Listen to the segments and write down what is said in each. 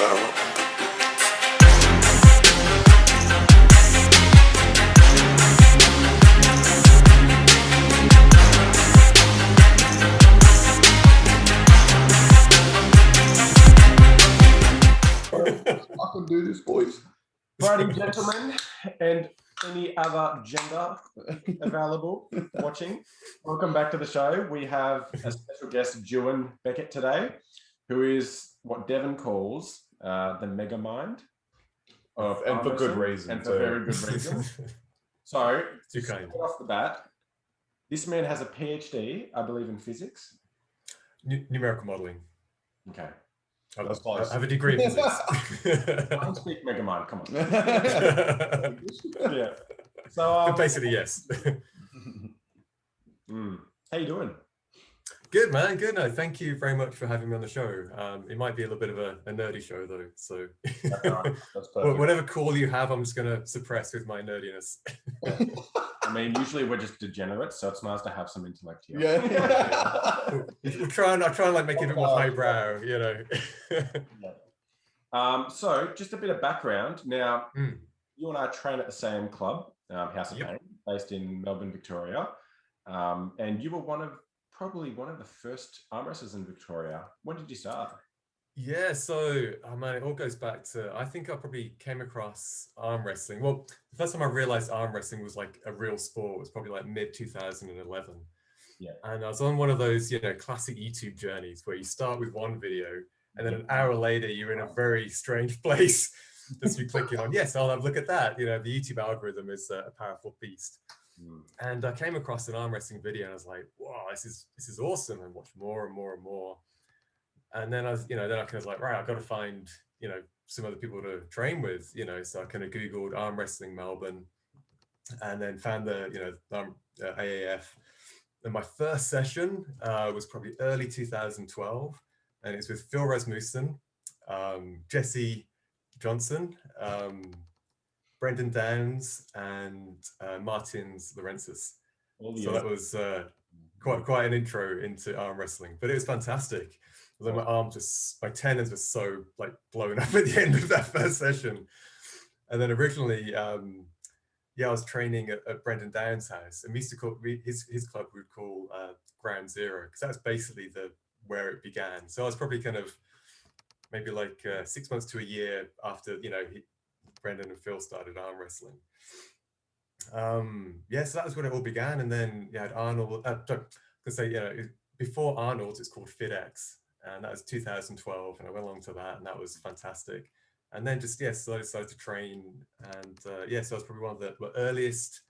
I can do this, boys. Righty, gentlemen, and any other gender available watching, welcome back to the show. We have a special guest, Duan Beckett, today, who is what Devon calls the mega mind. And for good reason. And for very good reason. So, off the bat, this man has a PhD, I believe, in physics. Numerical modeling. Okay. I have a degree in physics. I can speak mega mind, come on. Yeah. So basically, yes. How you doing? Good, man. Good. No, thank you very much for having me on the show. It might be a little bit of a nerdy show, though. So that's perfect. Whatever call you have, I'm just going to suppress with my nerdiness. I mean, usually we're just degenerates, so it's nice to have some intellect here. Yeah. I'll try and like make it a bit more highbrow, you know. So just a bit of background. Now, you and I train at the same club, House of Pain, based in Melbourne, Victoria. And you were probably one of the first arm wrestlers in Victoria. When did you start? Yeah, so man, it all goes back to, I think I probably came across arm wrestling. Well, the first time I realized arm wrestling was like a real sport was probably like mid 2011. Yeah. And I was on one of those, classic YouTube journeys where you start with one video and then an hour later you're in a very strange place just be clicking on, yes, I'll have a look at that. The YouTube algorithm is a powerful beast. And I came across an arm wrestling video and I was like, wow, this is awesome, and watched more and more and more. And then I was like, right, I've got to find, some other people to train with, so I kind of Googled arm wrestling Melbourne and then found the, AAF. And my first session was probably early 2012. And it's with Phil Rasmussen, Jesse Johnson, Brendan Downs, and Martins Lawrences. So that was quite an intro into arm wrestling, but it was fantastic. Although my tendons were so like blown up at the end of that first session. And then originally, I was training at Brendan Downs' house, and we used to call his club we would call Ground Zero, because that was basically where it began. So I was probably kind of maybe like 6 months to a year after Brendan and Phil started arm wrestling. So that was when it all began. And then you had Arnold. Before Arnold's, it's called FitX. And that was 2012, and I went along to that, and that was fantastic. And then just slowly started to train, and so I was probably one of the earliest,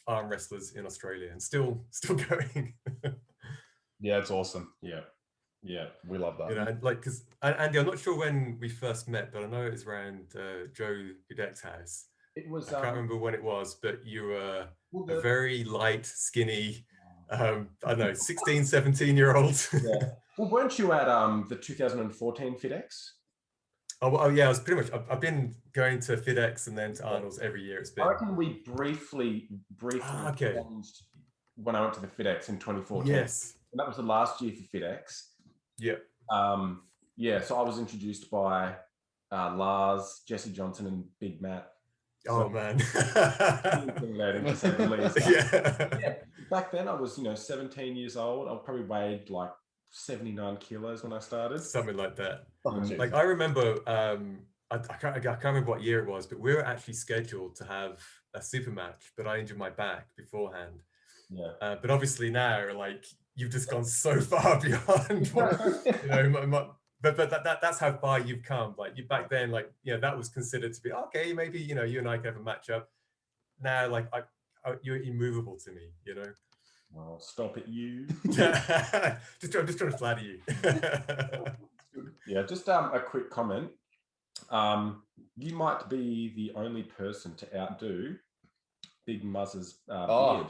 arm wrestlers in Australia, and still going. Yeah, it's awesome. Yeah, we love that. Because Andy, I'm not sure when we first met, but I know it was around Joe Goodek's house. It was. I can't remember when it was, but you were a very light, skinny. I don't know, 16, 17-year-old. Yeah. Well, weren't you at the 2014 FitX? Oh yeah, I was pretty much. I've been going to FitX and then to Arnold's every year. It's been. I reckon we briefly changed when I went to the FitX in 2014. Yes, and that was the last year for FitX. Yeah. So I was introduced by Lars, Jesse Johnson, and Big Matt. Oh man. Yeah. Back then I was, 17 years old. I probably weighed like 79 kilos when I started. Something like that. Like I remember, I can't remember what year it was, but we were actually scheduled to have a super match, but I injured my back beforehand. Yeah. But obviously now, like, you've just gone so far beyond, But that's how far you've come. Like you back then, like that was considered to be okay. Maybe you and I could have a matchup. Now, like you're immovable to me. Well, stop it, you. just trying to flatter you. Yeah, just a quick comment. You might be the only person to outdo Big Muzz's beard.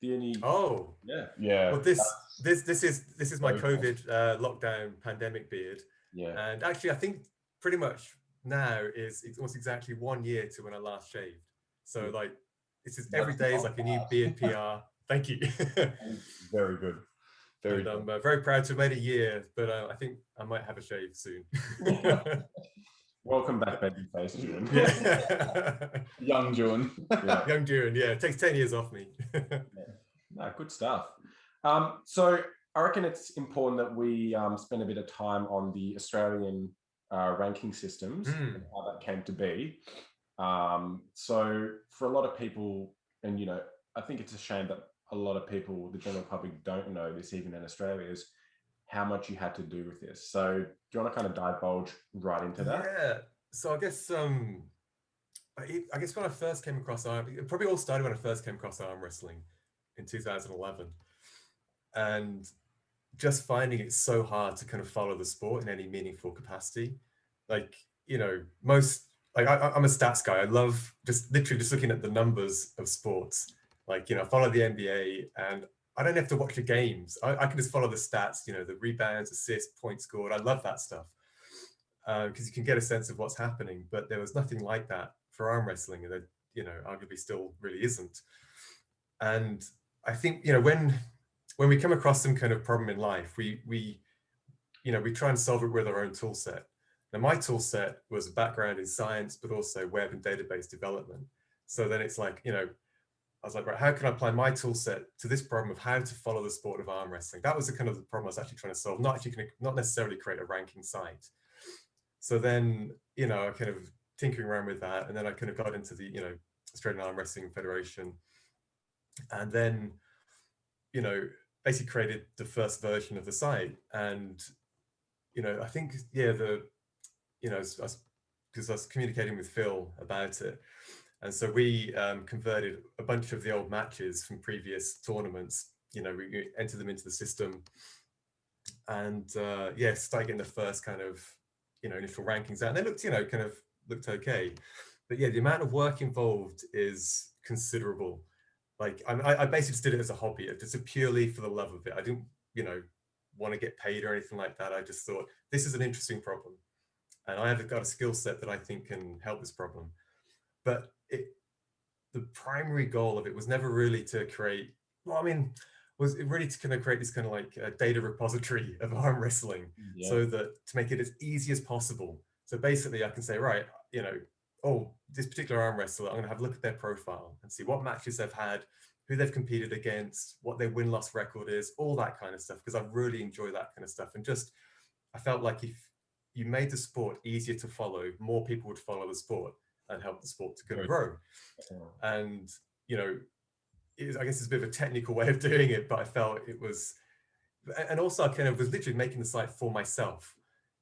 Yeah. Well, this is my COVID lockdown pandemic beard. Yeah. And actually, I think pretty much now it's almost exactly 1 year to when I last shaved. So like, it's just every day is like a new beard PR. Thank you. Very good. And I'm very proud to have made a year, but I think I might have a shave soon. Welcome back, babyface Duan. Yeah. Young Duan. Yeah. Young Duan, yeah. It takes 10 years off me. No, good stuff. So I reckon it's important that we spend a bit of time on the Australian ranking systems and how that came to be. So for a lot of people, and I think it's a shame that a lot of people, the general public, don't know this, even in Australia, is how much you had to do with this. So do you want to kind of divulge right into that? Yeah. So I guess when I first came across it probably all started when I first came across arm wrestling in 2011, and just finding it so hard to kind of follow the sport in any meaningful capacity. Like, most, like I'm a stats guy. I love literally just looking at the numbers of sports. Like, I follow the NBA, and I don't have to watch the games. I can just follow the stats, the rebounds, assists, points scored. I love that stuff because you can get a sense of what's happening. But there was nothing like that for arm wrestling, and there, arguably still really isn't. And I think, when we come across some kind of problem in life, we try and solve it with our own tool set. Now, my tool set was a background in science, but also web and database development. So then it's like, I was like, right, how can I apply my tool set to this problem of how to follow the sport of arm wrestling? That was the kind of the problem I was actually trying to solve, not necessarily create a ranking site. So then, I kind of tinkering around with that. And then I kind of got into the, Australian Arm Wrestling Federation. And then, basically created the first version of the site. And, I think, because I was communicating with Phil about it. And so we converted a bunch of the old matches from previous tournaments, we entered them into the system, and started getting the first kind of, initial rankings out. And they looked, kind of looked okay. But yeah, the amount of work involved is considerable. Like I basically just did it as a hobby, just purely for the love of it. I didn't, want to get paid or anything like that. I just thought, this is an interesting problem, and I have got a skill set that I think can help this problem. But the primary goal of it was never really to create, was it really to kind of create this kind of like a data repository of arm wrestling, so that to make it as easy as possible. So basically I can say, right, this particular arm wrestler, I'm going to have a look at their profile and see what matches they've had, who they've competed against, what their win-loss record is, all that kind of stuff, because I really enjoy that kind of stuff. And I felt like if you made the sport easier to follow, more people would follow the sport and help the sport to kind of grow. And, I guess it's a bit of a technical way of doing it, but I felt it was, and also I kind of was literally making the site for myself.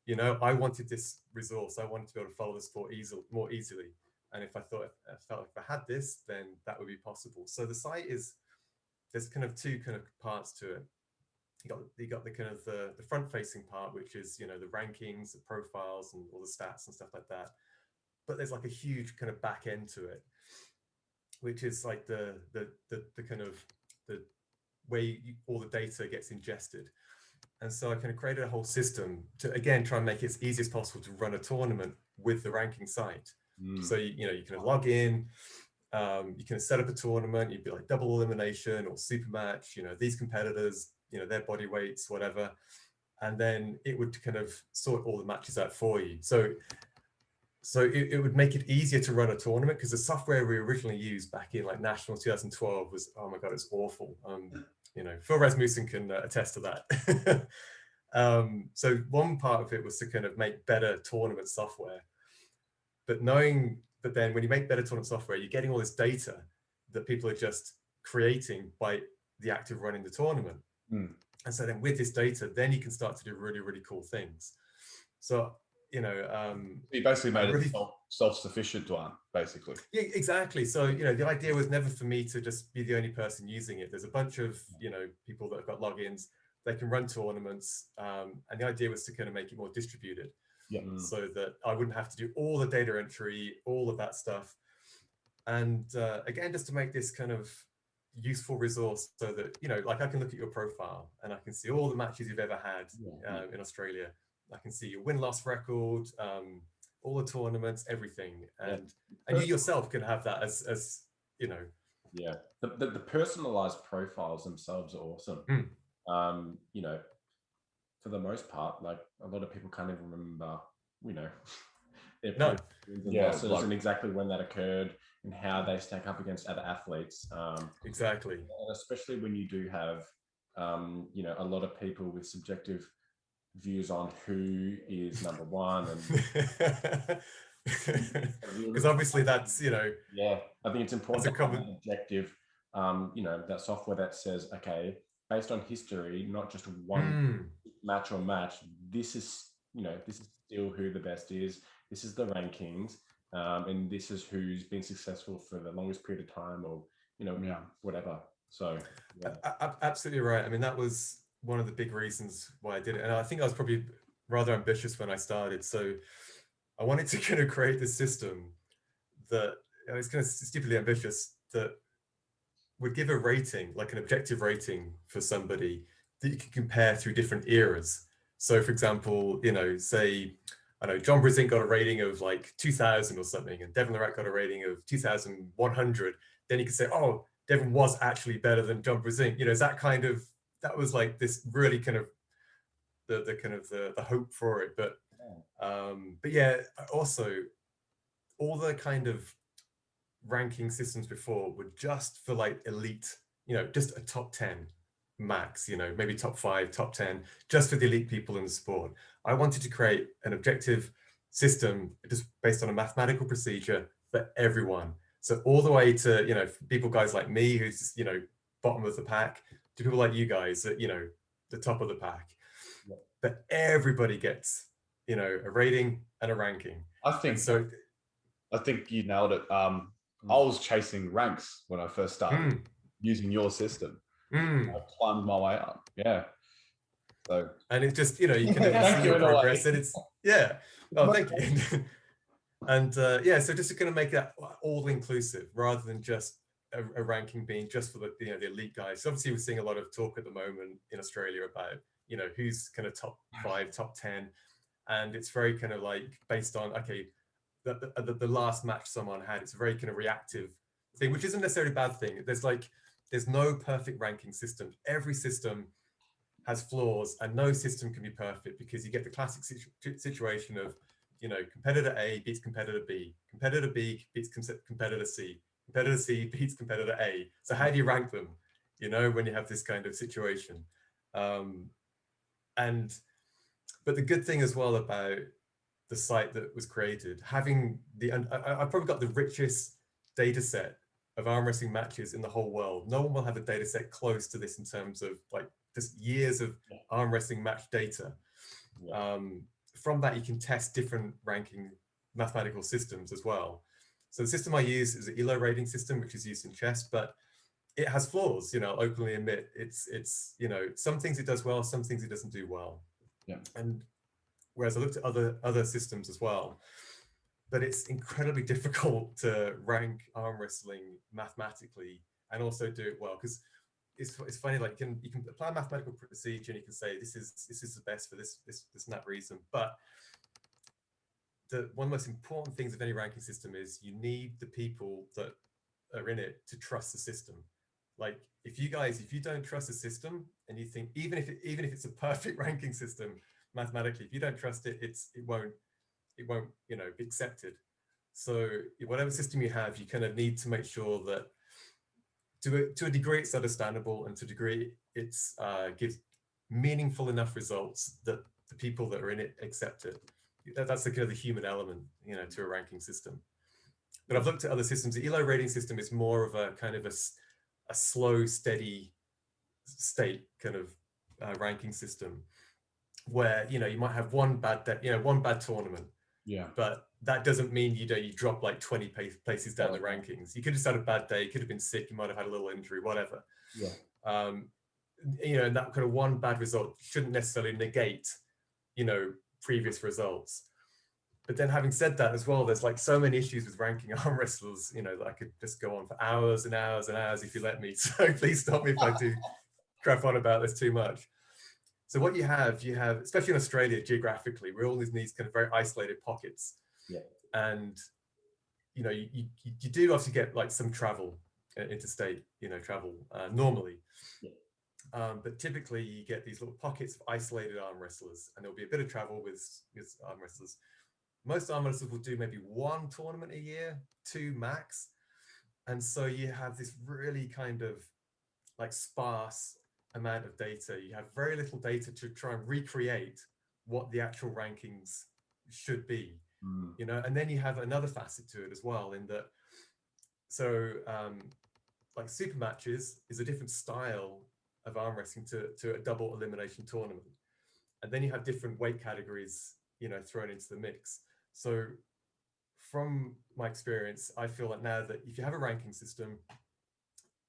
I wanted this resource. I wanted to be able to follow the sport more easily. And I felt if I had this, then that would be possible. So the site there's kind of two kind of parts to it. You got the kind of the front facing part, which is, the rankings, the profiles, and all the stats and stuff like that. But there's like a huge kind of back end to it, which is like the kind of the way all the data gets ingested. And so I kind of created a whole system to, again, try and make it as easy as possible to run a tournament with the ranking site. So, you can log in, you can set up a tournament, you'd be like double elimination or super match, these competitors, their body weights, whatever. And then it would kind of sort all the matches out for you. So it would make it easier to run a tournament, because the software we originally used back in like National 2012 was, oh my God, it's awful. Phil Rasmussen can attest to that. So one part of it was to kind of make better tournament software. But then when you make better tournament software, you're getting all this data that people are just creating by the act of running the tournament. And so then with this data, then you can start to do really, really cool things. So, you basically made it self-sufficient one, basically. Yeah, exactly. So, the idea was never for me to just be the only person using it. There's a bunch of, people that have got logins, they can run tournaments. And the idea was to kind of make it more distributed. So that I wouldn't have to do all the data entry, all of that stuff. And again, just to make this kind of useful resource, so that, like I can look at your profile and I can see all the matches you've ever had in Australia. I can see your win-loss record, all the tournaments, everything. And you yourself can have that as. Yeah, the personalized profiles themselves are awesome. You know, for the most part, like a lot of people can't even remember, you know, their No. wins and losses and exactly when that occurred and how they stack up against other athletes. Exactly. And especially when you do have, you know, a lot of people with subjective views on who is number one. And because obviously that's, you know, yeah, I think it's important to have common an objective, you know, that software that says, okay, based on history, not just one match or match, this is, you know, this is still who the best is. This is the rankings, and this is who's been successful for the longest period of time, or, you know, whatever. So yeah. Absolutely right. I mean, that was one of the big reasons why I did it. And I think I was probably rather ambitious when I started. So I wanted to kind of create this system that, I was kind of stupidly ambitious, that would give a rating, like an objective rating for somebody that you can compare through different eras. So for example, you know, say, I know John Brissink got a rating of like 2000 or something, and Devin Lorette got a rating of 2100. Then you could say, oh, Devin was actually better than John Brissink. You know, that was like this really kind of the hope for it. But yeah, also all the kind of ranking systems before were just for like elite, you know, just a top 10 max, you know, maybe top 5, top 10, just for the elite people in the sport. I wanted to create an objective system just based on a mathematical procedure for everyone. So all the way to, you know, people, guys like me, who's, you know, bottom of the pack, to people like you guys at, you know, the top of the pack. Yeah. But everybody gets, you know, a rating and a ranking. I think you nailed it. I was chasing ranks when I first started using your system. I climbed my way up. Yeah. So, and it's just, you know, you can see your progress, and it's, yeah. Oh, thank you. And yeah, so just to kind of make that all inclusive rather than just a ranking being just for the, you know, the elite guys. So obviously we're seeing a lot of talk at the moment in Australia about, you know, who's kind of top 5, top 10. And it's very kind of like based on, okay, the last match someone had, it's a very kind of reactive thing, which isn't necessarily a bad thing. There's no perfect ranking system. Every system has flaws, and no system can be perfect, because you get the classic situation of, you know, competitor A beats competitor B, competitor B beats competitor C, competitor C beats competitor A. So how do you rank them, you know, when you have this kind of situation? But the good thing as well about the site that was created, having I've probably got the richest data set of arm wrestling matches in the whole world. No one will have a data set close to this in terms of like just years of arm wrestling match data. From that, you can test different ranking mathematical systems as well. So the system I use is an ELO rating system, which is used in chess, but it has flaws, you know, I'll openly admit. It's, you know, some things it does well, some things it doesn't do well. Yeah. And whereas I looked at other systems as well, but it's incredibly difficult to rank arm wrestling mathematically and also do it well, because it's funny, like you can apply a mathematical procedure and you can say this is the best for this and that reason, but one of the most important things of any ranking system is you need the people that are in it to trust the system. Like if you don't trust the system, and you think even if it's a perfect ranking system mathematically, if you don't trust it, it won't, you know, be accepted. So whatever system you have, you kind of need to make sure that to a degree it's understandable, and to a degree it's gives meaningful enough results that the people that are in it accept it. That's the kind of the human element, you know, to a ranking system. But I've looked at other systems. The ELO rating system is more of a kind of a slow, steady state kind of ranking system, where, you know, you might have one bad tournament. Yeah. But that doesn't mean you drop like 20 places down the rankings. You could just had a bad day. You could have been sick. You might have had a little injury, whatever. Yeah. You know, and that kind of one bad result shouldn't necessarily negate, you know, previous results. But then having said that as well, there's like so many issues with ranking arm wrestlers, you know, that I could just go on for hours and hours and hours if you let me. So please stop me if I do crap on about this too much. So what you have, especially in Australia, geographically, we're all in these kind of very isolated pockets. Yeah. And, you know, you do obviously get like some travel, interstate, you know, travel normally. Yeah. But typically you get these little pockets of isolated arm wrestlers, and there'll be a bit of travel with arm wrestlers. Most arm wrestlers will do maybe 1 tournament a year, 2 max. And so you have this really kind of like sparse amount of data. You have very little data to try and recreate what the actual rankings should be, you know. And then you have another facet to it as well, in that, so like super matches is a different style of arm wrestling to a double elimination tournament. And then you have different weight categories, you know, thrown into the mix. So from my experience, I feel like now that if you have a ranking system,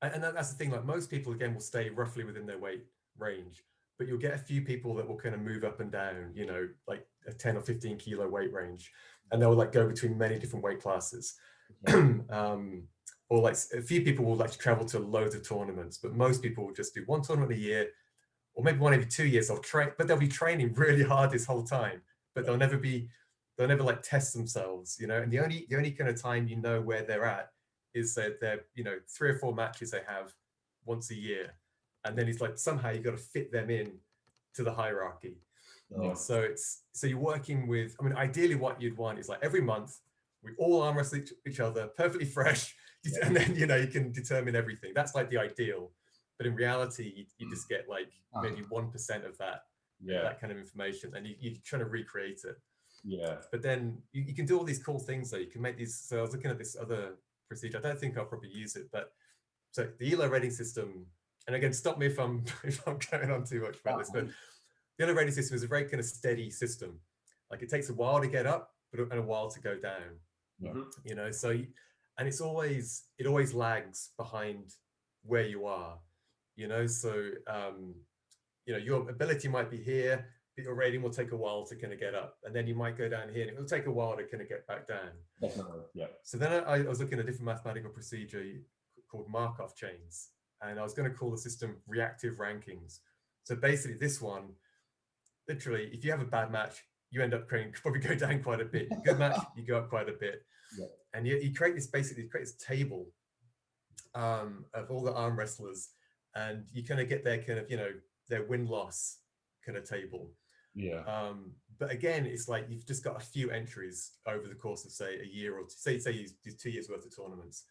and that's the thing, like most people, again, will stay roughly within their weight range, but you'll get a few people that will kind of move up and down, you know, like a 10 or 15 kilo weight range, and they'll like go between many different weight classes. Or like a few people will like to travel to loads of tournaments, but most people will just do 1 tournament a year, or maybe 1 every 2 years. They'll train, but they'll be training really hard this whole time, but they'll never like test themselves, you know. And the only kind of time you know where they're at is that they're, you know, 3 or 4 matches they have once a year, and then it's like somehow you got to fit them in to the hierarchy. So you're working with, I mean, ideally what you'd want is like every month we all arm wrestle each other, perfectly fresh, and then, you know, you can determine everything. That's like the ideal, but in reality you just get like maybe 1% of that kind of information, and you're trying to recreate it. But then you can do all these cool things though. You can make these. So I was looking at this other procedure. I don't think I'll probably use it, but so the ELO rating system, and again, stop me if I'm going on too much about this, but the ELO rating system is a very kind of steady system. Like it takes a while to get up, but and a while to go down. You know, so and it always lags behind where you are. You know, so you know, your ability might be here, but your rating will take a while to kind of get up, and then you might go down here, and it will take a while to kind of get back down. So then I was looking at a different mathematical procedure called Markov chains, and I was going to call the system reactive rankings. So basically, this one, literally, if you have a bad match, you end up probably go down quite a bit. Good match, you go up quite a bit. And you create this table of all the arm wrestlers, and you kind of get their kind of, you know, their win-loss kind of table. But again, it's like you've just got a few entries over the course of, say, a year or two. Say you do 2 years worth of tournaments.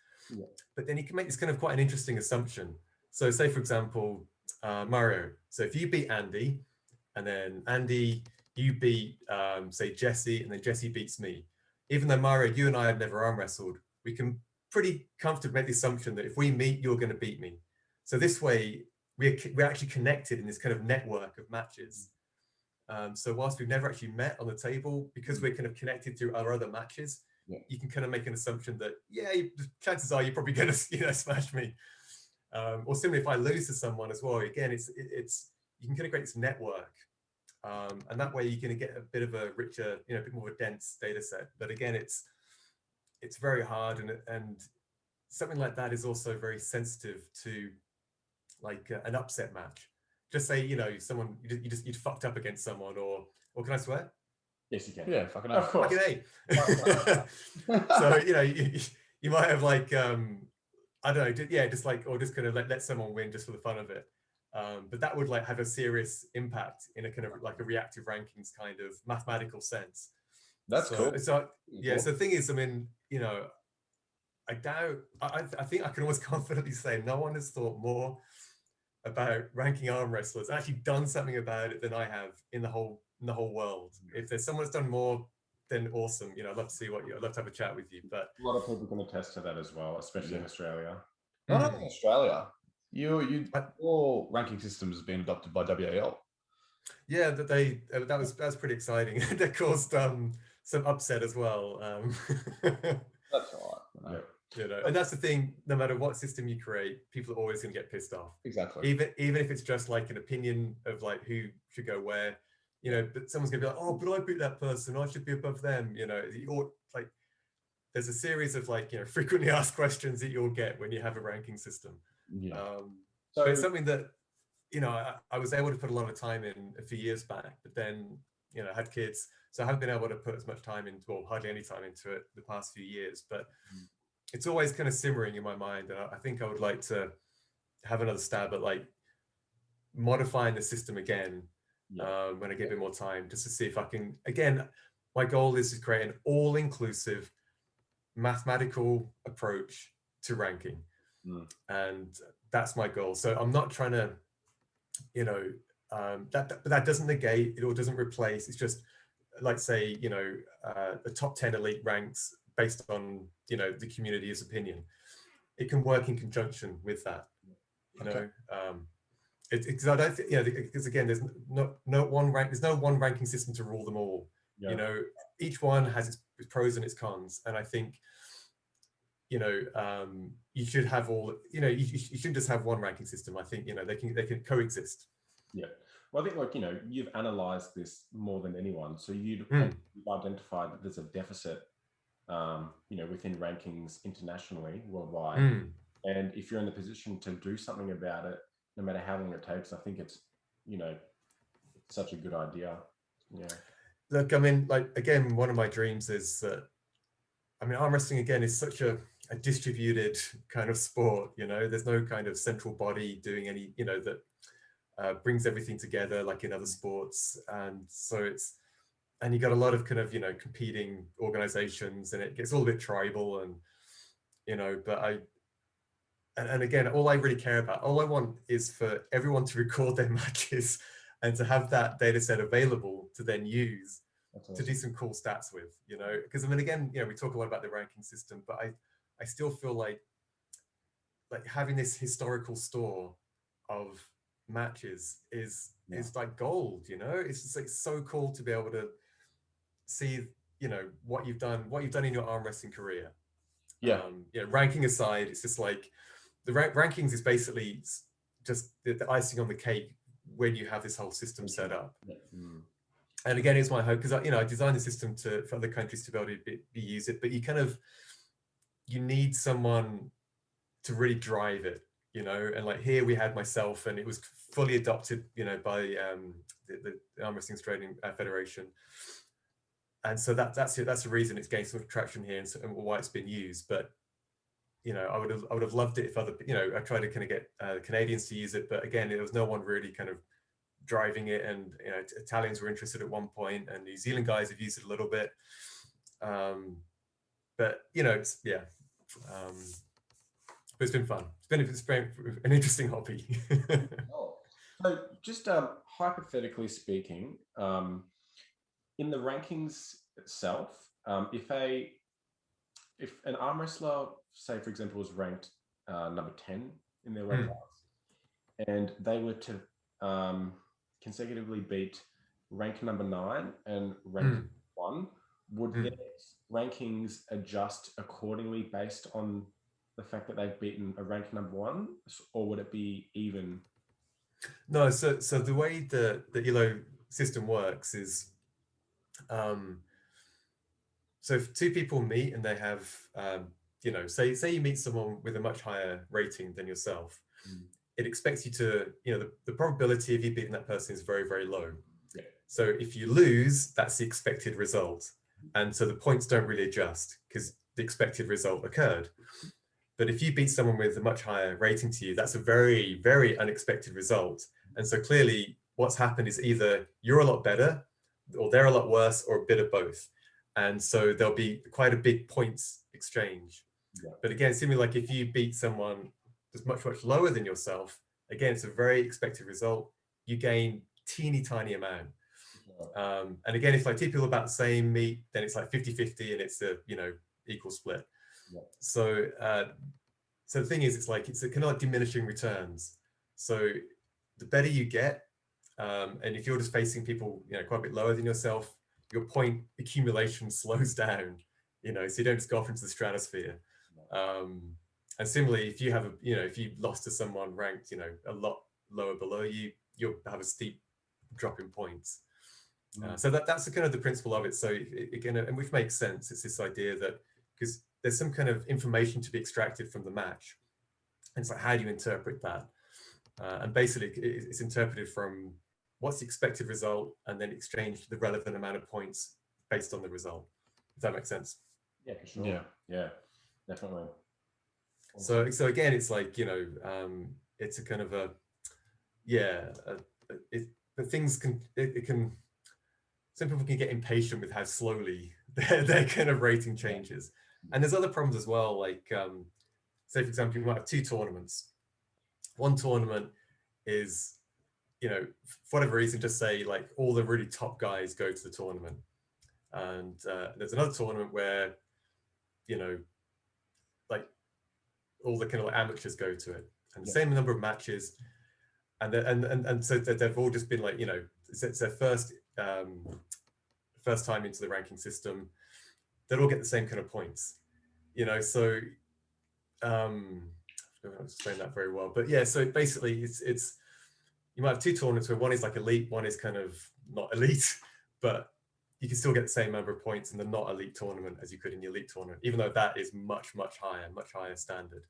But then you can make this kind of quite an interesting assumption. So say, for example, Mario. So if you beat Andy, and then Andy, you beat, say, Jesse, and then Jesse beats me. Even though, Mario, you and I have never arm wrestled, we can pretty comfortably make the assumption that if we meet, you're going to beat me. So this way, we're actually connected in this kind of network of matches. So whilst we've never actually met on the table, because we're kind of connected through our other matches, you can kind of make an assumption that, chances are you're probably going to, you know, smash me. Or similarly, if I lose to someone as well, again, it's you can kind of create this network. And that way you're going to get a bit of a richer, you know, a bit more of a dense data set. But again, it's very hard, and something like that is also very sensitive to like an upset match. Just say, you know, someone you fucked up against someone, or can I swear? Yes, you can. Yeah, fucking of course. Fucking A. So you know, you might have like I don't know, just like, or just kind of let someone win just for the fun of it. But that would like have a serious impact in a kind of like a reactive rankings kind of mathematical sense. That's cool. So yeah, so the thing is, I mean, you know, I think I can almost confidently say no one has thought more about ranking arm wrestlers, actually done something about it than I have in the whole world. If there's someone that's done more, then awesome. You know, I'd love to see I'd love to have a chat with you. But a lot of people can attest to that as well, especially in Australia. Not only in Australia. Your ranking system has been adopted by WAL. Yeah, that was pretty exciting. That caused some upset as well. That's all right. You know, and that's the thing. No matter what system you create, people are always going to get pissed off. Exactly. Even if it's just like an opinion of like who should go where, you know. But someone's going to be like, oh, but I beat that person. I should be above them. You know, like there's a series of like, you know, frequently asked questions that you'll get when you have a ranking system. So it's something that, you know, I was able to put a lot of time in a few years back, but then, you know, I had kids, so I haven't been able to put as much time into, well, hardly any time into it the past few years. But it's always kind of simmering in my mind, and I think I would like to have another stab at like modifying the system again when I get a bit more time, just to see if I can, again, my goal is to create an all-inclusive mathematical approach to ranking. And that's my goal. So I'm not trying to, you know, but that doesn't negate it or doesn't replace. It's just like, say, you know, the top 10 elite ranks based on, you know, the community's opinion. It can work in conjunction with that, you know. Because I don't think, you know, because again, there's no one ranking system to rule them all. You know, each one has its pros and its cons, and I think, you know, you should have all, you know, you shouldn't just have one ranking system. I think, you know, they can coexist. Yeah. Well, I think, like, you know, you've analyzed this more than anyone, so you've identified that there's a deficit, you know, within rankings internationally, worldwide. And if you're in the position to do something about it, no matter how long it takes, I think it's, you know, such a good idea. Yeah. Look, I mean, like, again, one of my dreams is that, I mean, arm wrestling, again, is such a distributed kind of sport, you know. There's no kind of central body doing any, you know, that brings everything together like in other sports. And so and you got a lot of kind of, you know, competing organizations, and it gets all a bit tribal, and, you know, but and again, all I really care about, all I want is for everyone to record their matches and to have that data set available to then use to do some cool stats with, you know. Because I mean, again, you know, we talk a lot about the ranking system, but I still feel like having this historical store of matches is like gold, you know. It's just like so cool to be able to see, you know, what you've done in your arm wrestling career. Yeah, ranking aside, it's just like the rankings is basically just the icing on the cake when you have this whole system set up. And again, it's my hope, because you know, I designed the system for other countries to be able to use it, but you need someone to really drive it, you know. And like here we had myself, and it was fully adopted, you know, by the Arm Wrestling Australian Federation. And so that's the reason it's gained so much traction here, and why it's been used. But, you know, I would have loved it if other, you know, I tried to kind of get Canadians to use it, but again, there was no one really kind of driving it. And, you know, Italians were interested at one point, and New Zealand guys have used it a little bit. But, you know, it's, but it's been fun. It's been an interesting hobby. So just hypothetically speaking, in the rankings itself, if an arm wrestler, say for example, was ranked number 10 in their weight class, and they were to consecutively beat rank number 9 and rank 1, would their rankings adjust accordingly based on the fact that they've beaten a rank number 1, or would it be even? No, so the way the ELO system works is, so if two people meet and they have, you know, say you meet someone with a much higher rating than yourself, it expects you to, you know, the probability of you beating that person is very, very low. Yeah. So if you lose, that's the expected result. And so the points don't really adjust because the expected result occurred. But if you beat someone with a much higher rating to you, that's a very, very unexpected result. And so clearly what's happened is either you're a lot better, or they're a lot worse, or a bit of both. And so there'll be quite a big points exchange. Yeah. But again, similarly, like if you beat someone that's much, much lower than yourself, again, it's a very expected result. You gain teeny tiny amount. And again, if like two people about the same meet, then it's like 50-50 and it's a, you know, equal split. Yeah. So the thing is, it's a kind of like diminishing returns. So the better you get, and if you're just facing people, you know, quite a bit lower than yourself, your point accumulation slows down, you know, so you don't just go off into the stratosphere. And similarly, if you have if you lost to someone ranked, you know, a lot lower below you, you'll have a steep drop in points. So that's the kind of the principle of it. So again, and which makes sense. It's this idea that because there's some kind of information to be extracted from the match, and it's like, how do you interpret that? And basically, it's interpreted from what's the expected result, and then exchange the relevant amount of points based on the result. Does that make sense? Yeah, for sure. Yeah, definitely. So again, it's like, you know, it's a kind of yeah, but things can, it can, some people can get impatient with how slowly their kind of rating changes. And there's other problems as well, like, say, for example, you might have 2 tournaments. One tournament is, you know, for whatever reason, just say like all the really top guys go to the tournament. And there's another tournament where, you know, like all the kind of like amateurs go to it, and the same number of matches. And so they've all just been like, you know, it's their first time into the ranking system. They'll all get the same kind of points, you know. So I don't explain that very well, but yeah. So basically, it's you might have 2 tournaments where one is like elite, one is kind of not elite, but you can still get the same number of points in the not elite tournament as you could in the elite tournament, even though that is much higher standard.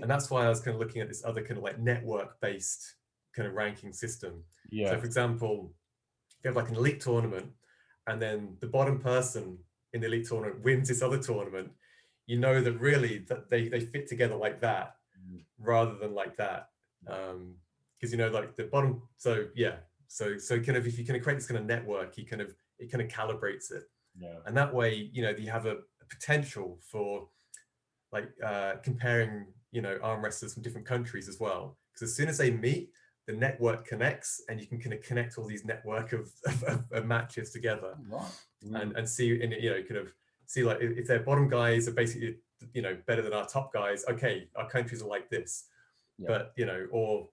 And that's why I was kind of looking at this other kind of like network-based kind of ranking system. So for example, if you have like an elite tournament and then the bottom person in the elite tournament wins this other tournament, you know that really that they fit together like that rather than like that. Because, you know, like the bottom, so yeah, so kind of if you kind of create this kind of network, it kind of calibrates it. And that way, you know, you have a potential for like comparing, you know, arm wrestlers from different countries as well. Because as soon as they meet, the network connects, and you can kind of connect all these network of matches together, and see, and you know, kind of see like if their bottom guys are basically, you know, better than our top guys. Okay, our countries are like this, but you know, or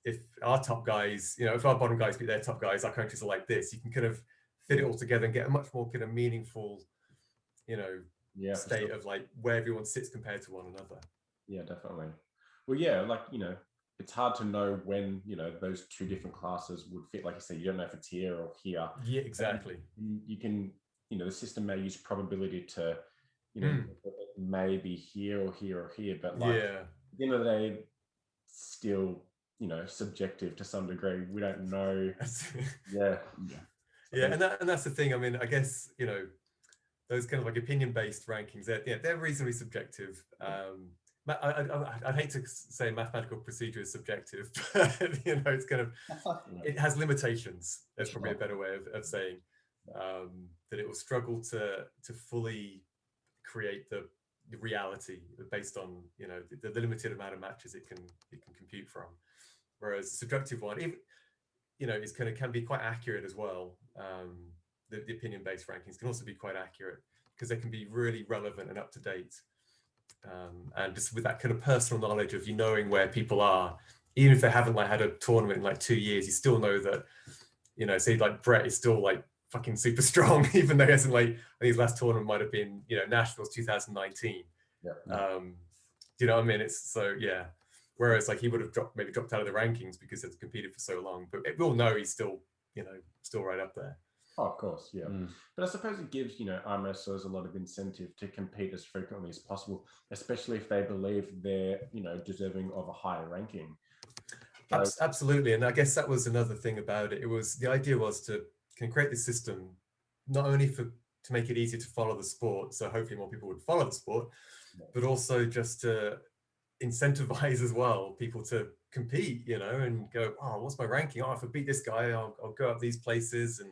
if our top guys, you know, if our bottom guys beat their top guys, our countries are like this. You can kind of fit it all together and get a much more kind of meaningful, you know, state of like where everyone sits compared to one another. Yeah, definitely. Well, yeah, like, you know, it's hard to know when, you know, those 2 different classes would fit. Like you say, you don't know if it's here or here. Yeah, exactly. And you can, you know, the system may use probability to, you know, it may be here or here or here, but like at the end of the day, still, you know, subjective to some degree. We don't know. Yeah, and that's the thing. I mean, I guess, you know, those kind of like opinion-based rankings, they're reasonably subjective. I'd hate to say mathematical procedure is subjective, but you know, it's kind of, it has limitations. That's probably a better way of saying that it will struggle to fully create the reality based on, you know, the limited amount of matches it can compute from. Whereas the subjective one, even, you know, is kind of can be quite accurate as well. The opinion-based rankings can also be quite accurate because they can be really relevant and up to date. And just with that kind of personal knowledge of you knowing where people are, even if they haven't like had a tournament in like 2 years, you still know that, you know, say like Brett is still like fucking super strong, even though he hasn't, like, I think his last tournament might have been, you know, Nationals 2019. You know what I mean? It's so, yeah. Whereas like he would have maybe dropped out of the rankings because he's competed for so long, but we all know he's still, you know, still right up there. Oh, of course, yeah. But I suppose it gives, you know, arm wrestlers a lot of incentive to compete as frequently as possible, especially if they believe they're, you know, deserving of a higher ranking. So, absolutely, and I guess that was another thing about it. It was, the idea was to create this system not only to make it easier to follow the sport, so hopefully more people would follow the sport, but also just to incentivize as well people to compete, you know, and go, oh, what's my ranking? Oh, if I beat this guy, I'll go up these places and,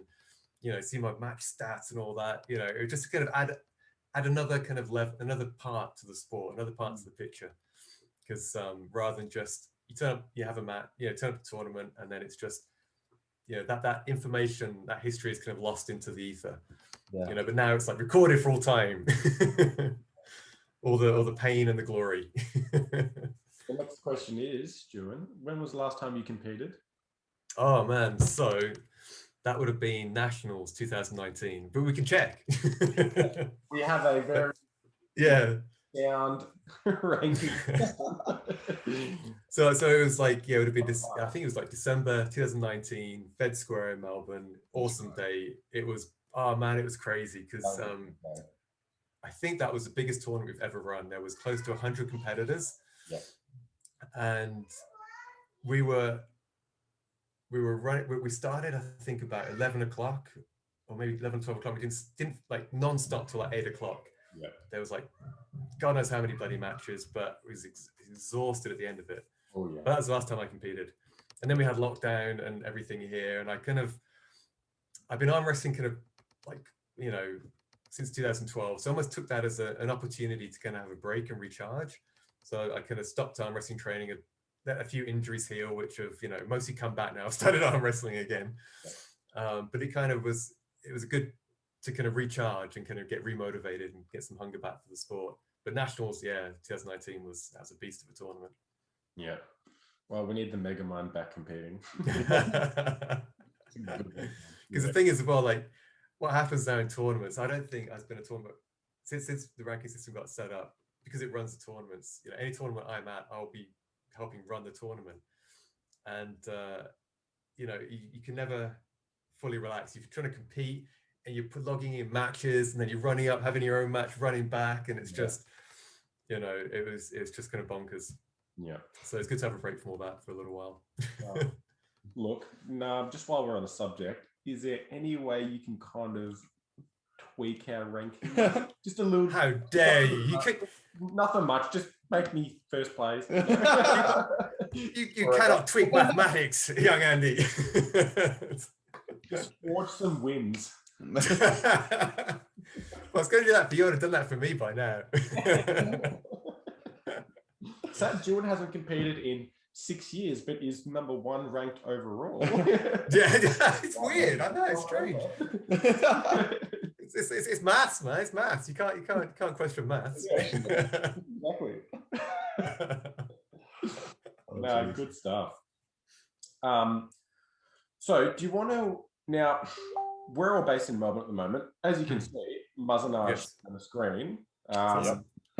you know, see my match stats and all that. You know, it just kind of add another kind of another part to the sport, another part to the picture. Because rather than just you turn up, you have a match, you know, turn up a tournament, and then it's just, you know, that information, that history is kind of lost into the ether. You know, but now it's like recorded for all time. all the pain and the glory. The next question is, Duan, when was the last time you competed? Oh man, so that would have been Nationals 2019, but we can check. We have a very sound ranking. So it was like, yeah, it would have been this, I think it was like December 2019, Fed Square in Melbourne. Awesome day. It was, oh man, it was crazy because I think that was the biggest tournament we've ever run. There was close to 100 competitors. And we were running, we started, I think, about 11 o'clock or maybe 11, 12 o'clock. We didn't like non-stop till like 8 o'clock. There was like, God knows how many bloody matches, but we was exhausted at the end of it. But that was the last time I competed. And then we had lockdown and everything here. And I've been arm wrestling kind of like, you know, since 2012. So I almost took that as an opportunity to kind of have a break and recharge. So I kind of stopped arm wrestling training, let a few injuries heal, which have, you know, mostly come back now. I've started arm wrestling again. But it was a good to kind of recharge and kind of get remotivated and get some hunger back for the sport. But Nationals, yeah, 2019 was a beast of a tournament. Yeah. Well, we need the Megamind back competing. Because the thing is, as well, like what happens now in tournaments, I don't think there's been a tournament since the ranking system got set up, because it runs the tournaments. You know, any tournament I'm at, I'll be helping run the tournament. And, you know, you can never fully relax. If you're trying to compete and you're logging in matches and then you're running up, having your own match, running back. And it's just, you know, it's just kind of bonkers. Yeah. So it's good to have a break from all that for a little while. Look, just while we're on the subject, is there any way you can kind of tweak our ranking? Just a little. How dare you? Nothing much. Just make me first place. You cannot tweak mathematics, young Andy. Just watch some wins. Well, I was going to do that for you. I'd have done that for me by now. So Duan hasn't competed in 6 years, but is #1 ranked overall. Yeah, it's weird. I know, it's strange. It's maths, man. It's maths. You can't question maths. Yeah, exactly. No, good stuff. So do you want to now? We're all based in Melbourne at the moment, as you can see. Muzz and I on the screen.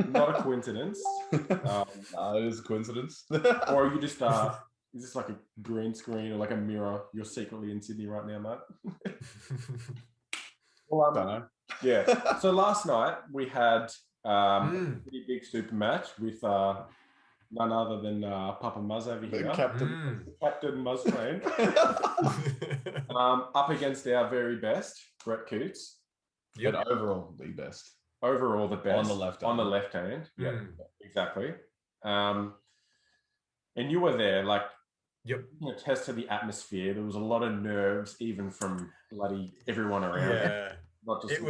Not a coincidence. No, it is a coincidence. Or are you just is this like a green screen or like a mirror? You're secretly in Sydney right now, mate. Well, I don't know. Yeah. So last night we had a pretty big super match with none other than Papa Muzz over here, Captain Muzz Train, up against our very best, Brett Coots. But overall, the best. Overall, the best. On the left hand. On the left hand. Yeah, exactly. And you were there, like, attest to the atmosphere. There was a lot of nerves, even from bloody everyone around. Yeah. Not just it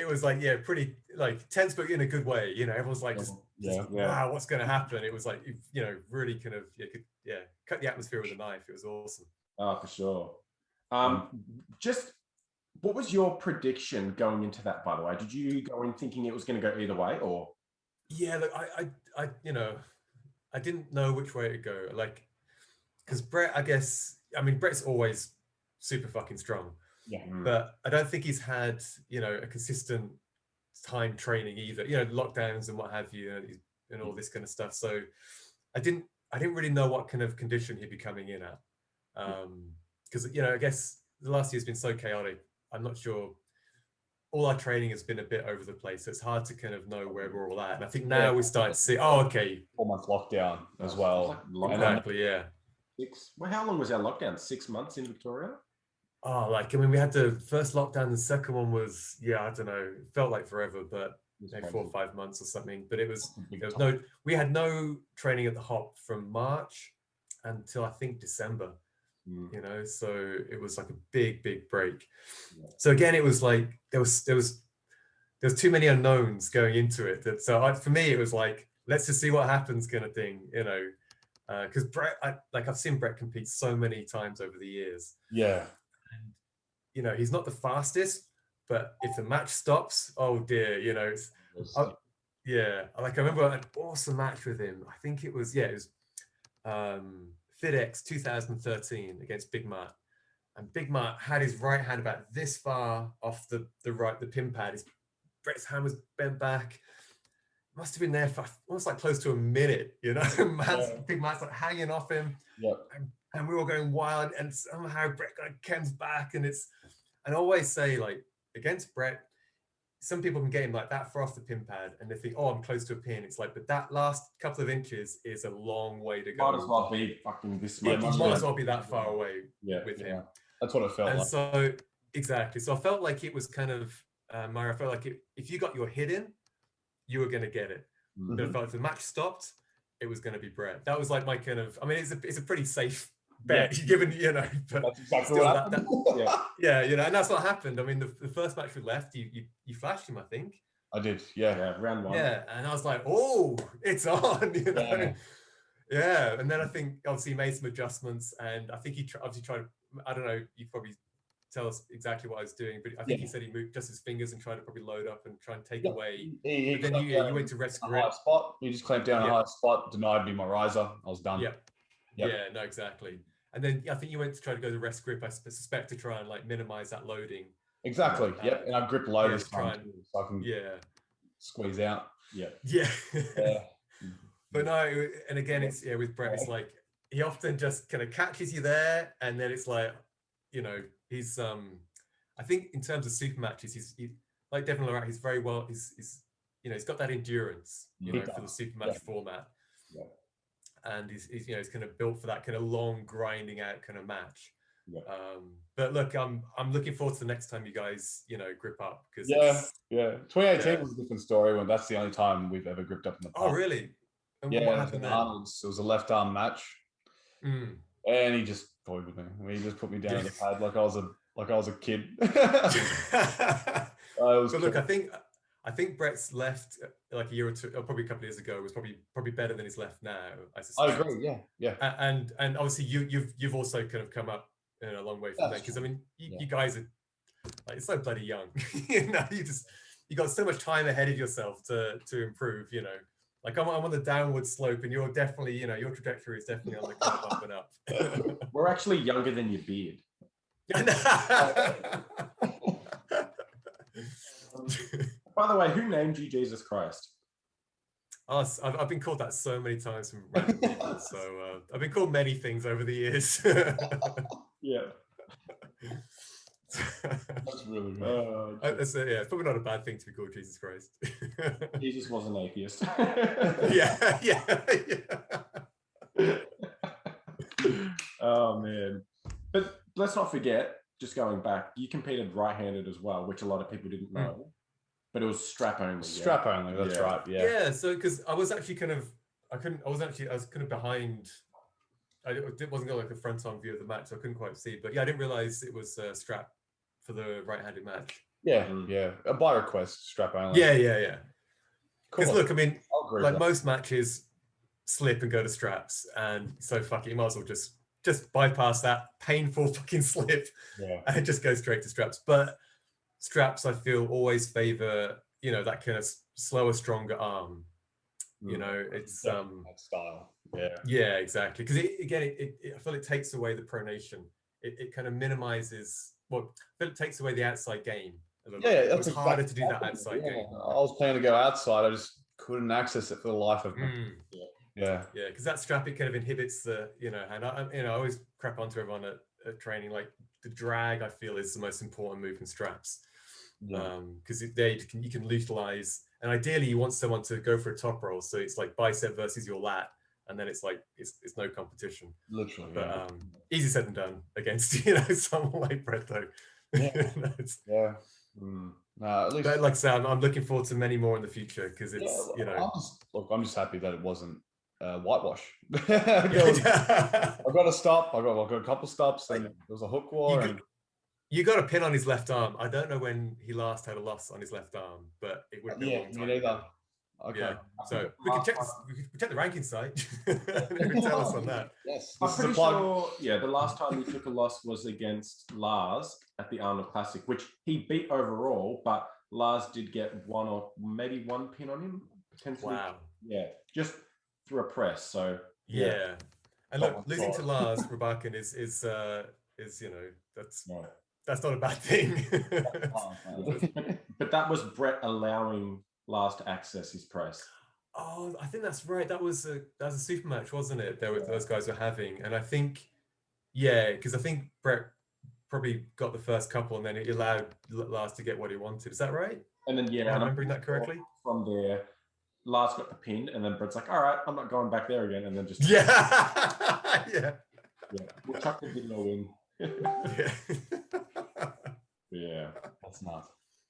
was like, pretty like tense, but in a good way. You know, everyone's like, wow, what's going to happen? It was like, you know, really kind of, cut the atmosphere with a knife. It was awesome. Oh, for sure. Just, what was your prediction going into that, by the way? Did you go in thinking it was going to go either way, or? Yeah, look, I you know, I didn't know which way it'd go. Like, because Brett, Brett's always super fucking strong. Yeah. But I don't think he's had, you know, a consistent time training either. You know, lockdowns and what have you, and all this kind of stuff. So I didn't really know what kind of condition he'd be coming in at. Because, you know, I guess the last year's been so chaotic. I'm not sure. All our training has been a bit over the place. So it's hard to kind of know where we're all at. And I think now we're starting to see, 4-month lockdown as well. Exactly, yeah. Well, how long was our lockdown? 6 months in Victoria? Oh, like, I mean, we had the first lockdown. The second one was, I don't know. It felt like forever, but maybe 4 or 5 months or something. But we had no training at the Hop from March until I think December. You know, so it was like a big break. So again, it was like there was too many unknowns going into it. So for me, it was like, let's just see what happens, kind of thing. You know, because Brett, I've seen Brett compete so many times over the years. Yeah. And, you know, he's not the fastest, but if the match stops, oh dear, you know, like I remember an awesome match with him. I think it was FedEx 2013 against Big Matt, and Big Matt had his right hand about this far off the pin pad. Brett's hand was bent back. Must have been there for almost like close to a minute, you know. Big Matt's like hanging off him, and we were all going wild. And somehow Brett comes back, and I always say, like, against Brett, some people can get him like that far off the pin pad and they think, oh, I'm close to a pin. It's like, but that last couple of inches is a long way to go. Might as well be fucking this much. Yeah, might as well be that far away with him. That's what it felt like. So, exactly. So I felt like it was kind of, Mario, I felt like if you got your hit in, you were going to get it. But I felt like if the match stopped, it was going to be Brett. That was like my kind of, I mean, it's a pretty safe bet, given, you know, but that's exactly still what happened. yeah, you know, and that's what happened. I mean, the first match we left, you flashed him, I think. I did, yeah, round 1. Yeah, and I was like, oh, it's on, you know. Yeah. Yeah, and then I think obviously he made some adjustments, and I think he obviously tried. I don't know. You probably tell us exactly what I was doing, but I think he said he moved just his fingers and tried to probably load up and try and take away. But then you went to rest grip. High spot. He just clamped down a high spot, denied me my riser. I was done. Yeah, no, exactly. And then I think you went to try to go to rest grip. I suspect to try and like minimize that loading. Exactly. And I grip low this time so I can squeeze out. Yeah. But no, and again, it's with Brett, it's like he often just kind of catches you there, and then it's like, you know, he's I think in terms of super matches, he's like Devin Lorat, he's very well, he's you know, he's got that endurance, you know, for the super match format. And he's you know, he's kind of built for that kind of long grinding out kind of match. But look, I'm looking forward to the next time you guys, you know, grip up, because 2018 was a different story when that's the only time we've ever gripped up in the past. Oh really? And what happened then? Arnold's, it was a left arm match, and he just voided me. He just put me down on the pad like I was a kid. But look, I think Brett's left like a year or two, or probably a couple of years ago, was probably better than his left now. I agree. Yeah. And obviously you've also kind of come up in a long way from there, because I mean you guys are like so bloody young. You know, you got so much time ahead of yourself to improve. You know, like I'm on the downward slope, and you're definitely, you know, your trajectory is definitely on the kind of up and up. We're actually younger than your beard. By the way, who named you Jesus Christ? Us. I've been called that so many times from random people. So I've been called many things over the years. That's really good. It's probably not a bad thing to be called Jesus Christ. Jesus was an atheist. yeah. Oh man. But let's not forget, just going back, you competed right-handed as well, which a lot of people didn't know. But it was strap only. Strap only, that's right. Yeah, so because I was actually kind of I was kind of behind. It wasn't like a front-on view of the match, so I couldn't quite see. But yeah, I didn't realize it was strap for the right-handed match. Yeah. By request, strap only. Yeah. Because look, I mean, like most matches, slip and go to straps, and so fuck it, you might as well just bypass that painful fucking slip and just go straight to straps. But straps, I feel, always favor, you know, that kind of slower, stronger arm. You know, it's that style. Yeah, exactly. Because I feel it takes away the pronation. It kind of minimizes. Well, I feel it takes away the outside game a little bit. It's harder to do that outside game. I was planning to go outside. I just couldn't access it for the life of me. Yeah. Because that strap, it kind of inhibits the, you know, and I always crap onto everyone at training, like the drag, I feel, is the most important move in straps. Because there you can utilize, and ideally you want someone to go for a top roll, so it's like bicep versus your lat, and then it's like it's no competition. Literally. But easy said than done against, you know, someone like Brett though. At least, but like I said, I'm looking forward to many more in the future, because it's you know. I'm just happy that it wasn't whitewash. I've got a stop. I got a couple stops, and there was a hook war. You got a pin on his left arm. I don't know when he last had a loss on his left arm, but it would be a long time. Neither. Okay. Yeah. So we can check the ranking site. You can tell us on that. Yes. I'm pretty sure. Yeah, the last time he took a loss was against Lars at the Arnold Classic, which he beat overall, but Lars did get one or maybe one pin on him potentially. Wow. Yeah, just through a press. So yeah. And look, losing to Lars Rabakin is you know, that's not a bad thing. But that was Brett allowing Lars to access his press. Oh, I think that's right. That was a super match, wasn't it? Those guys were having, and I think, because I think Brett probably got the first couple, and then it allowed Lars to get what he wanted. Is that right? And then am I remembering that correctly? From there, Lars got the pin, and then Brett's like, "All right, I'm not going back there again," and then just yeah. We'll chuck the video in. Yeah, that's nuts.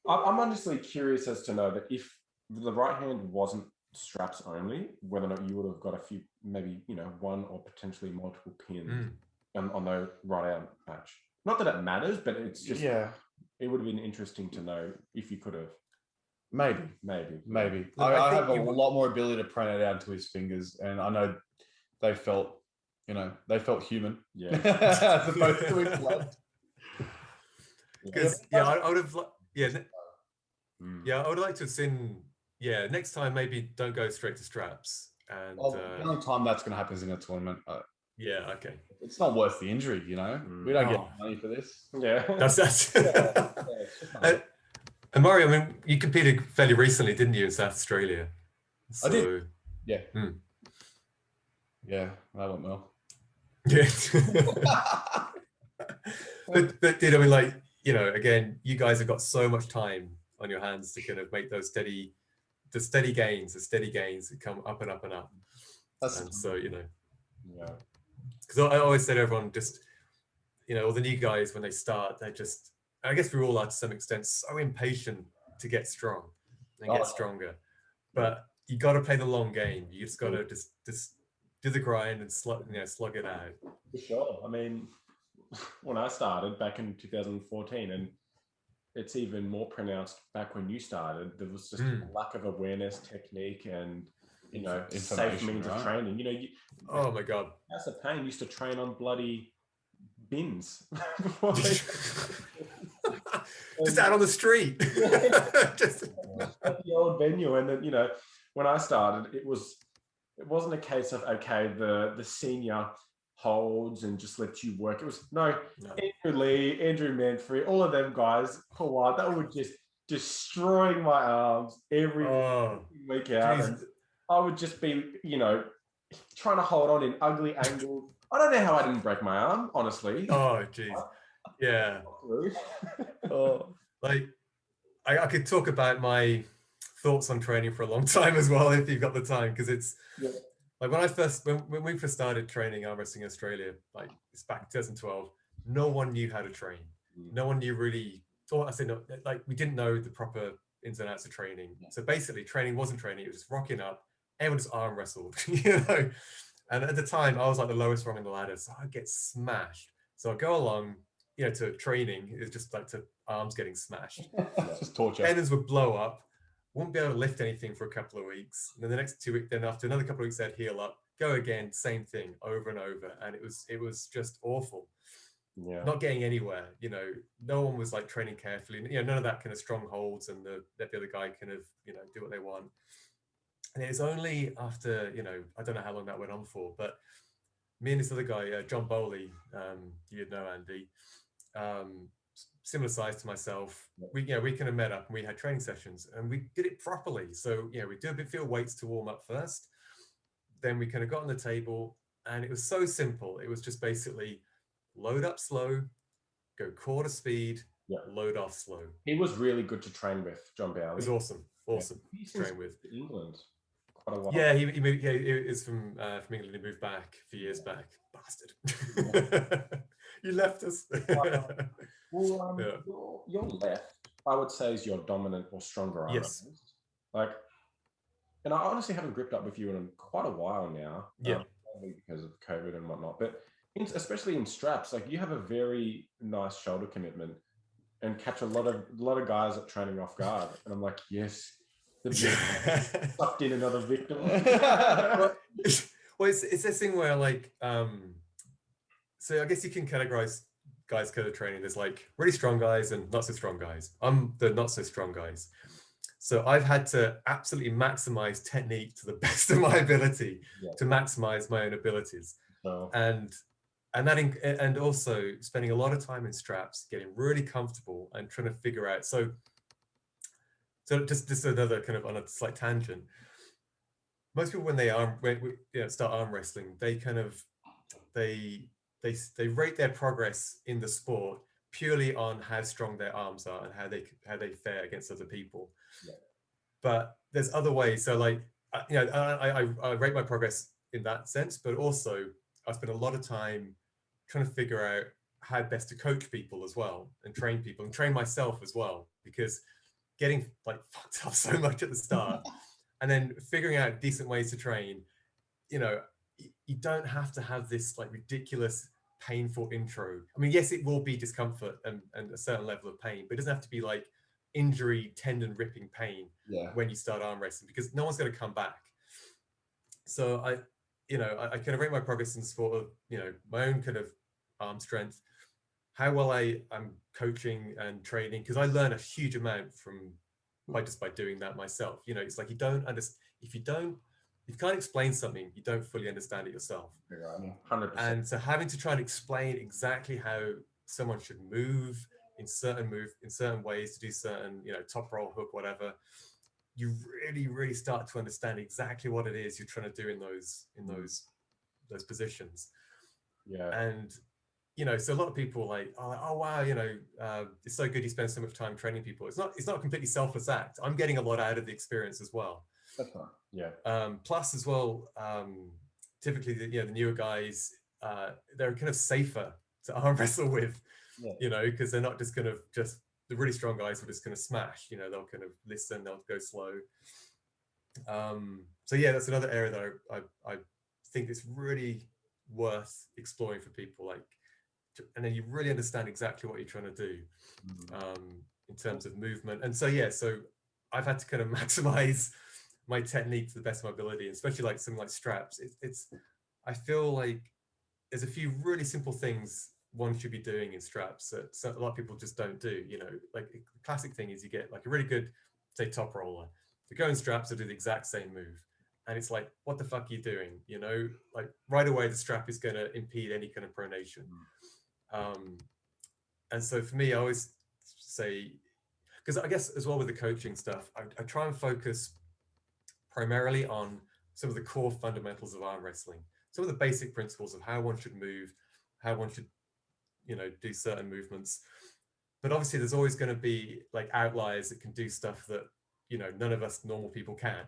I'm honestly curious as to know that if the right hand wasn't straps only, whether or not you would have got a few, maybe, you know, one or potentially multiple pins. on the right arm patch. Not that it matters, but it's just it would have been interesting to know if you could have. Maybe. I have a lot more ability to print it out to his fingers, and I know they felt human. Yeah. As opposed to his blood. Because I would have I would like to have seen next time maybe don't go straight to straps. And the only time that's going to happen is in a tournament. Okay. It's not worth the injury, you know. We don't get money for this. Yeah, that's. And Mario, I mean, you competed fairly recently, didn't you, in South Australia? So, I did. Yeah. Yeah, that went well. Yeah. but did I mean, like, you know, again, you guys have got so much time on your hands to kind of make those steady gains that come up and up and up. And so, you know, because I always say to everyone, just, you know, all the new guys when they start, they're just, I guess we all are to some extent so impatient to get strong and get stronger, but you got to play the long game. You just got to just do the grind and slug it out. For sure. I mean, when I started back in 2014, and it's even more pronounced back when you started, there was just a lack of awareness, technique, and safe means of training. You know, oh my God, House of Pain used to train on bloody bins before they just out on the street. Just at the old venue. And then, you know, when I started, it wasn't a case of the senior holds and just let you work. It was Andrew Lee, Andrew Manfrey, all of them guys for a while, that were just destroying my arms every week out. And I would just be, you know, trying to hold on in ugly angles. I don't know how I didn't break my arm, honestly. Oh, geez. Yeah. Like, I could talk about my thoughts on training for a long time as well, if you've got the time, because it's like when we first started training arm wrestling in Australia, like it's back in 2012, no one knew how to train. No one knew really, we didn't know the proper ins and outs of training. So basically training wasn't training, it was just rocking up, everyone just arm wrestled, you know. And at the time, I was like the lowest rung on the ladder, so I'd get smashed. So I'd go along, you know, to training, it's just like to arms getting smashed. Just torture. Tendons would blow up, wouldn't be able to lift anything for a couple of weeks. And then the next 2 weeks, then after another couple of weeks, I'd heal up, go again, same thing over and over. And it was just awful. Yeah. Not getting anywhere, you know, no one was like training carefully, you know, none of that kind of strong holds and let the other guy kind of, you know, do what they want. And it's only after, you know, I don't know how long that went on for, but me and this other guy, John Bowley, you'd know Andy, similar size to myself, we kind of met up and we had training sessions and we did it properly. So, you know, we do a bit of weights to warm up first. Then we kind of got on the table and it was so simple. It was just basically load up slow, go quarter speed, load off slow. He was really good to train with, John Bowley. It was awesome to train with. England. Quite a while. Yeah, he moved. Yeah, he is from England. He moved back a few years back. Bastard. You left us. Well, your left, I would say, is your dominant or stronger arm. Yes. Like, and I honestly haven't gripped up with you in quite a while now. Yeah. Probably because of COVID and whatnot, but especially in straps, like you have a very nice shoulder commitment and catch a lot of guys at training off guard. And I'm like, yes. Sucked in another victim. Well, it's this thing where like so I guess you can categorize guys kind of training. There's like really strong guys and not so strong guys. I'm the not so strong guys. So I've had to absolutely maximize technique to the best of my ability to maximize my own abilities. And also spending a lot of time in straps, getting really comfortable and trying to figure out. So just another kind of on a slight tangent. Most people when we start arm wrestling, they kind of they rate their progress in the sport purely on how strong their arms are and how they fare against other people. Yeah. But there's other ways. So like I rate my progress in that sense, but also I spend a lot of time trying to figure out how best to coach people as well and train people and train myself as well, because getting like fucked up so much at the start and then figuring out decent ways to train, you know, you don't have to have this like ridiculous painful intro. I mean, yes, it will be discomfort and a certain level of pain, but it doesn't have to be like injury, tendon ripping pain when you start arm wrestling, because no one's going to come back. So I kind of rate my progress in the sport of, my own kind of arm strength, how well I'm coaching and training, because I learn a huge amount by doing that myself. It's like you don't understand, if you can't explain something, you don't fully understand it yourself. 100%. And so having to try and explain exactly how someone should move in certain ways to do certain, top roll, hook, whatever, you really, really start to understand exactly what it is you're trying to do in those positions. Yeah. And so a lot of people are like, oh wow, it's so good you spend so much time training people. It's not a completely selfless act. I'm getting a lot out of the experience as well. That's right. Yeah. Plus as well, typically the newer guys, they're kind of safer to arm wrestle with, because they're not just kind of the really strong guys are just going to smash. They'll kind of listen, they'll go slow. So yeah, that's another area that I think it's really worth exploring for people, and then you really understand exactly what you're trying to do in terms of movement. And so I've had to kind of maximize my technique to the best of my ability, especially like something like straps. I feel like there's a few really simple things one should be doing in straps that a lot of people just don't do. Like the classic thing is you get like a really good, say, top roller. To go in straps, to do the exact same move. And it's like, what the fuck are you doing? Like right away, the strap is going to impede any kind of pronation. And so for me, I always say, because I guess as well with the coaching stuff, I try and focus primarily on some of the core fundamentals of arm wrestling, some of the basic principles of how one should move, how one should, do certain movements. But obviously there's always going to be like outliers that can do stuff that, none of us normal people can.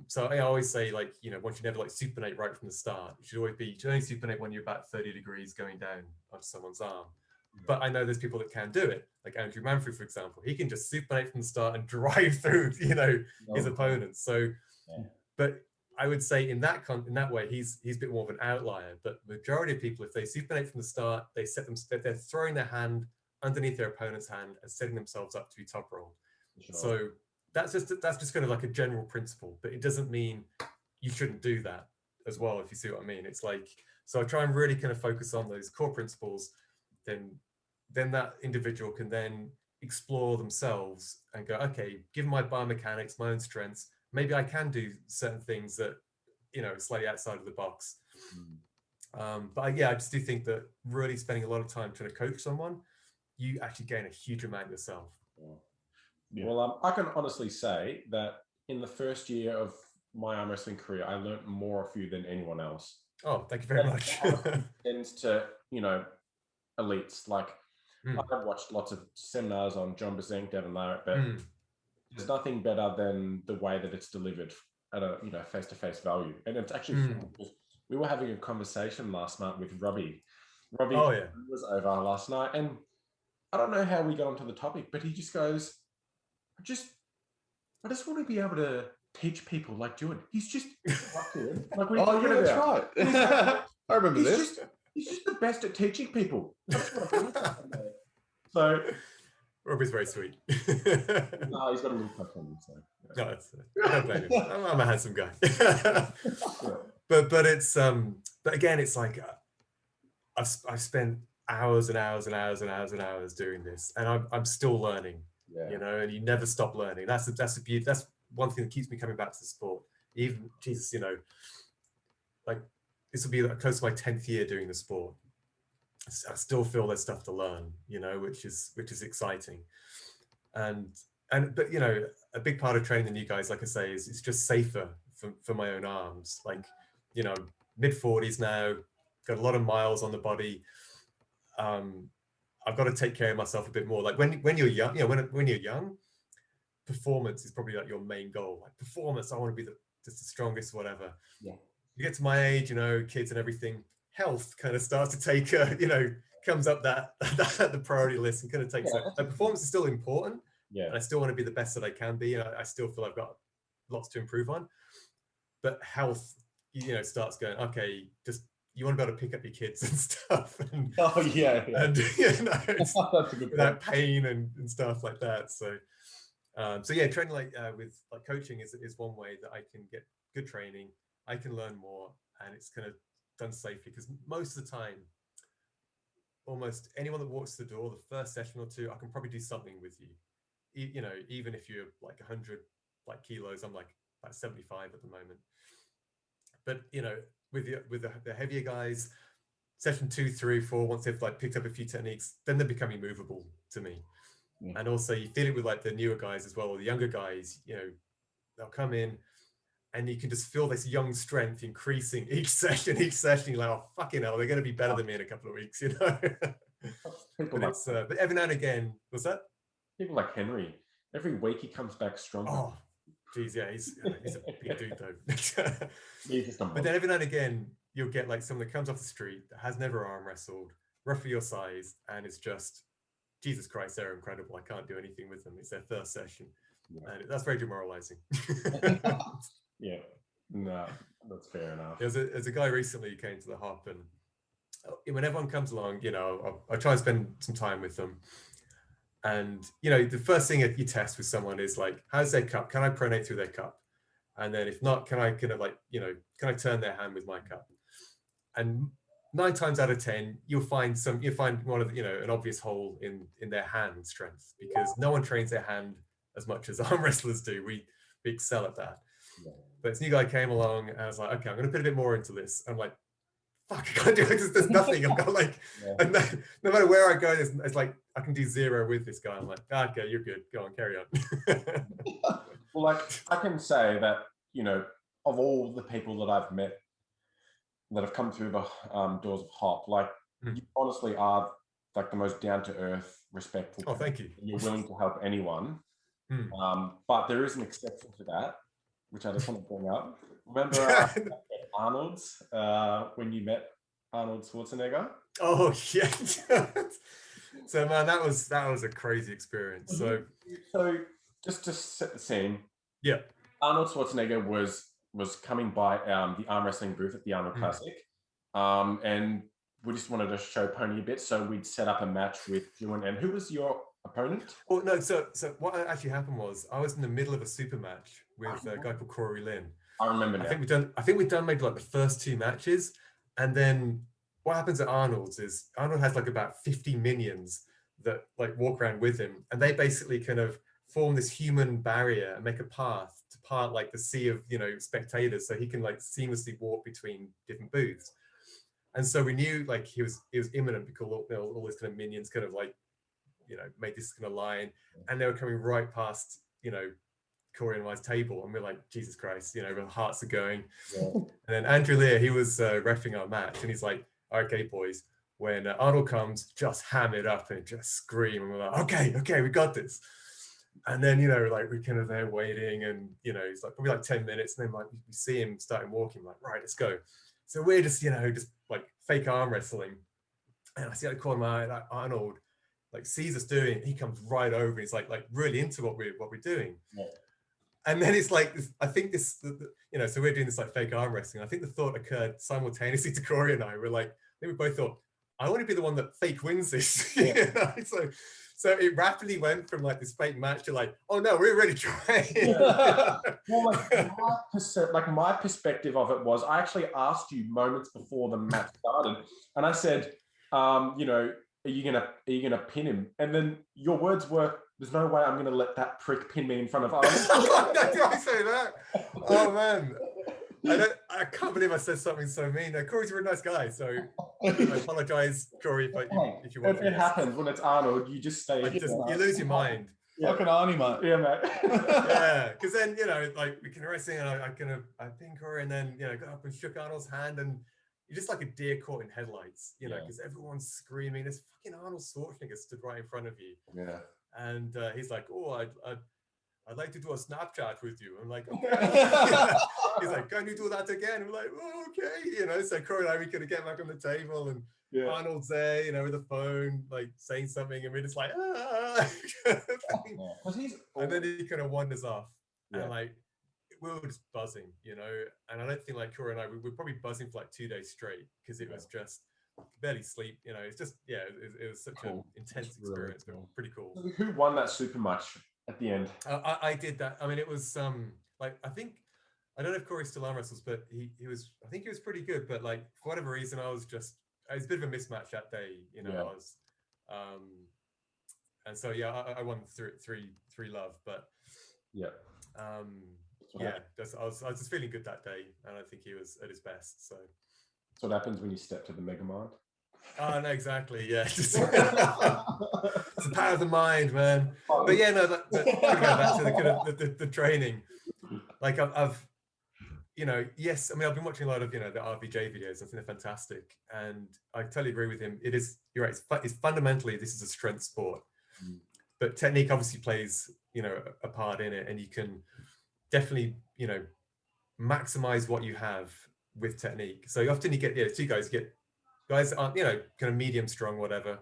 So I always say, like, one should never like supinate right from the start. You should only supinate when you're about 30 degrees going down onto someone's arm. But I know there's people that can do it, like Andrew Manfred, for example. He can just supinate from the start and drive through, his opponents. So, but I would say in that way, he's a bit more of an outlier. But majority of people, if they supinate from the start, they're throwing their hand underneath their opponent's hand and setting themselves up to be top rolled. Sure. So that's just kind of like a general principle, but it doesn't mean you shouldn't do that as well, if you see what I mean. It's like, so I try and really kind of focus on those core principles, then that individual can then explore themselves and go, okay, given my biomechanics, my own strengths, maybe I can do certain things that, slightly outside of the box. But I just do think that really spending a lot of time trying to coach someone, you actually gain a huge amount yourself. Yeah. Well, I can honestly say that in the first year of my arm wrestling career, I learned more of you than anyone else. Oh, thank you very much. Tends to, elites. Like, I've watched lots of seminars on John Bazink, Devin Larratt, but there's nothing better than the way that it's delivered at a face-to-face value. And it's actually fun, because we were having a conversation last night with Robbie. Robbie was over last night, and I don't know how we got onto the topic, but he just goes, I just want to be able to teach people like Duan. He's just like we that's right. I remember this. He's just the best at teaching people. So Robbie's very sweet. No, he's got a little touch on him. So no, I don't blame him. I'm a handsome guy. But it's but again, it's like I've spent hours and hours and hours and hours and hours doing this, and I'm still learning. And you never stop learning. That's the beauty. That's one thing that keeps me coming back to the sport. Even Jesus, like this will be close to my 10th year doing the sport. I still feel there's stuff to learn, which is exciting. And but a big part of training the new guys, like I say, is it's just safer for my own arms. Like, mid-40s now, got a lot of miles on the body. I've got to take care of myself a bit more. Like when you're young, when you're young, performance is probably like your main goal. Like performance, I want to be just the strongest, whatever. Yeah. You get to my age, kids and everything, health kind of starts to take, comes up the priority list and kind of takes. Like performance is still important. Yeah. And I still want to be the best that I can be. I still feel I've got lots to improve on. But health, starts going, okay, just you want to be able to pick up your kids and stuff. And, Oh yeah, and that's a good without point. pain and stuff like that. So, so yeah, training with coaching is one way that I can get good training. I can learn more, and it's kind of done safely, because most of the time, almost anyone that walks the door, the first session or two, I can probably do something with you. You know, even if you're like 100 kilos, I'm like about 75 at the moment. But you know, with the heavier guys, session 2, 3, 4, once they've like picked up a few techniques, then they're becoming movable to me. Yeah. And also you feel it with like the newer guys as well, or the younger guys. You know, they'll come in and you can just feel this young strength increasing each session. You're like, oh fucking hell, they're going to be better than me in a couple of weeks, you know. But every now and again, what's that? People like Henry, every week he comes back stronger. Oh, geez, yeah, he's a big dude though. But then every now and again, you'll get like someone that comes off the street that has never arm wrestled, roughly your size, and it's just, Jesus Christ, they're incredible. I can't do anything with them. It's their first session. Yeah. And that's very demoralizing. Yeah, no, that's fair enough. There's a guy recently who came to the hop, and when everyone comes along, you know, I try and spend some time with them. And, you know, the first thing you test with someone is like, how's their cup? Can I pronate through their cup? And then if not, can I kind of like, you know, can I turn their hand with my cup? And 9 times out of 10, you'll find one of the, you know, an obvious hole in their hand strength, because no one trains their hand as much as arm wrestlers do. We excel at that. Yeah. But this new guy came along and I was like, okay, I'm going to put a bit more into this. I'm like, fuck, I can't do it. There's nothing. I've got like, and no matter where I go, it's like, I can do 0 with this guy. I'm like, okay, you're good. Go on, carry on. Well, like, I can say that, you know, of all the people that I've met that have come through the doors of Hop, like, you honestly are like the most down-to-earth, respectful. Oh, thank you. You're willing to help anyone. But there is an exception to that, which I just want to bring up. Remember Arnold's when you met Arnold Schwarzenegger? Oh yeah. So man, that was a crazy experience. So just to set the scene, yeah, Arnold Schwarzenegger was coming by the arm wrestling booth at the Arnold Classic, and we just wanted to show Pony a bit, so we'd set up a match with Duan. And who was your opponent? Well, no, so what actually happened was I was in the middle of a super match with a guy called Corey Lynn. I remember now. I think we've done maybe like the first 2 matches, and then what happens at Arnold's is Arnold has like about 50 minions that like walk around with him, and they basically kind of form this human barrier and make a path to part like the sea of, you know, spectators, so he can like seamlessly walk between different booths. And so we knew like he was imminent, because all these kind of minions kind of like, you know, made this kind of line, and they were coming right past, you know, Corey and my table, and we're like, Jesus Christ, you know, our hearts are going. Yeah. And then Andrew Lear, he was reffing our match, and he's like, okay, boys, when Arnold comes, just ham it up and just scream. And we're like, okay, we got this. And then, you know, like we're kind of there waiting, and, you know, it's like probably like 10 minutes, and then like we see him starting walking, like, right, let's go. So we're just, you know, just like fake arm wrestling. And I see out the corner of my eye, like Arnold like sees us doing it, he comes right over, and he's like really into what we're doing. Yeah. And then it's like, I think you know, so we're doing this like fake arm wrestling. I think the thought occurred simultaneously to Corey and I. We're like, I think we both thought, I want to be the one that fake wins this. Yeah. You know? So it rapidly went from like this fake match to like, oh no, we're ready to try. Yeah. Well, like my perspective of it was, I actually asked you moments before the match started, and I said, you know, are you gonna pin him? And then your words were, there's no way I'm going to let that prick pin me in front of Arnold. Did I say that? Oh man, I can't believe I said something so mean. Corey's a really nice guy, so I apologize, Corey, if you want. It happens when it's Arnold. You just say, you lose your mind. Yeah. Fucking Arnie, mate. Yeah, mate. Yeah, because then, you know, like we can wrestling, and I pinned Corey, and then, you know, got up and shook Arnold's hand, and you're just like a deer caught in headlights, you know, because everyone's screaming. There's fucking Arnold Schwarzenegger stood right in front of you. Yeah. And he's like, oh, I'd like to do a Snapchat with you. I'm like, okay. He's like, can you do that again? I'm like, oh, okay. You know, so Corey and I, we could get back on the table, and Arnold's there, you know, with the phone, like saying something, and we're just like, ah. And then he kind of wanders off. And like, we were just buzzing, you know, and I don't think like Cora and I, we were probably buzzing for like 2 days straight because it was just barely sleep, you know. It's just, yeah, it was such an intense experience, but pretty cool. So who won that super match at the end? I did that. I mean, it was like, I think, I don't know if Corey still arm wrestles, but he was, I think he was pretty good, but like for whatever reason, it was a bit of a mismatch that day, you know. I was and so yeah, I won three love, but yeah, I was just feeling good that day, and I think he was at his best. So that's what happens when you step to the mega mind. Oh no, exactly. Yeah, it's the power of the mind, man. But yeah, no. But go back to the kind of the training. Like I've, you know, yes. I mean, I've been watching a lot of, you know, the RVJ videos. I think they're fantastic, and I totally agree with him. It is. You're right. It's fundamentally, this is a strength sport, but technique obviously plays, you know, a part in it, and you can definitely, you know, maximize what you have with technique. So often you get, two guys aren't, you know, kind of medium strong, whatever.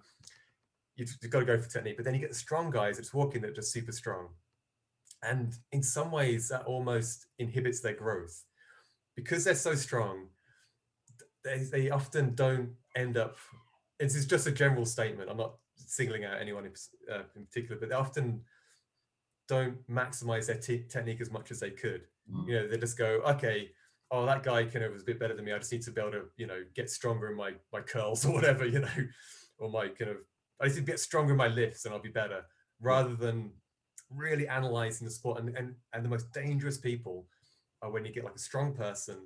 You've got to go for technique, but then you get the strong guys that's walking that are just super strong. And in some ways that almost inhibits their growth because they're so strong. They often don't end up, this is just a general statement, I'm not singling out anyone in particular, but they often don't maximize their technique as much as they could. You know, they just go, okay, oh, that guy kind of was a bit better than me. I just need to be able to, you know, get stronger in my curls or whatever, you know, or my kind of, I need to get stronger in my lifts and I'll be better, rather than really analyzing the sport. And the most dangerous people are when you get like a strong person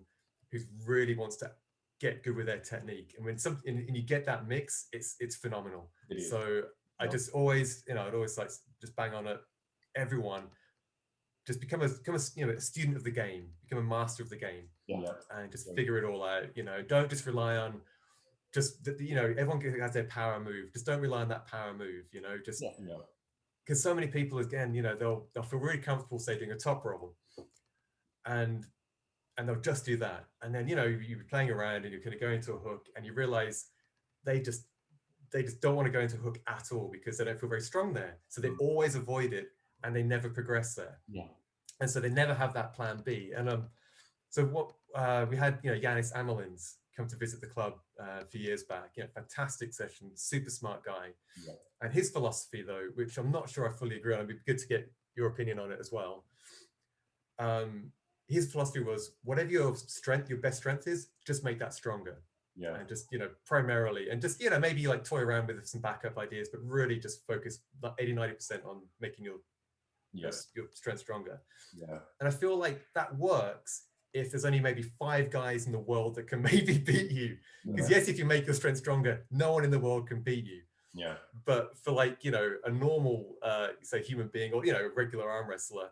who really wants to get good with their technique. And when and you get that mix, it's phenomenal. So I just always, you know, I'd always like just bang on it. Everyone, just become a you know, a student of the game, become a master of the game, and just figure it all out. You know, don't just rely on just you know, everyone has their power move. Just don't rely on that power move. You know, just because so many people, again, you know, they'll feel really comfortable, say, doing a top roll, and they'll just do that, and then, you know, you're playing around and you're kind of going into a hook, and you realize they just don't want to go into a hook at all because they don't feel very strong there, so they always avoid it. And they never progress there. And so they never have that plan B. And so what we had, you know, Yanis Amelins come to visit the club a few years back. You know, fantastic session, super smart guy. And his philosophy, though, which I'm not sure I fully agree on, it'd be good to get your opinion on it as well. His philosophy was, whatever your best strength is, just make that stronger. And just, you know, primarily, and just, you know, maybe like toy around with some backup ideas, but really just focus 80-90% on making your strength stronger. And I feel like that works if there's only maybe 5 guys in the world that can maybe beat you. Because yes, if you make your strength stronger, no one in the world can beat you. But for, like, you know, a normal say human being, or, you know, a regular arm wrestler,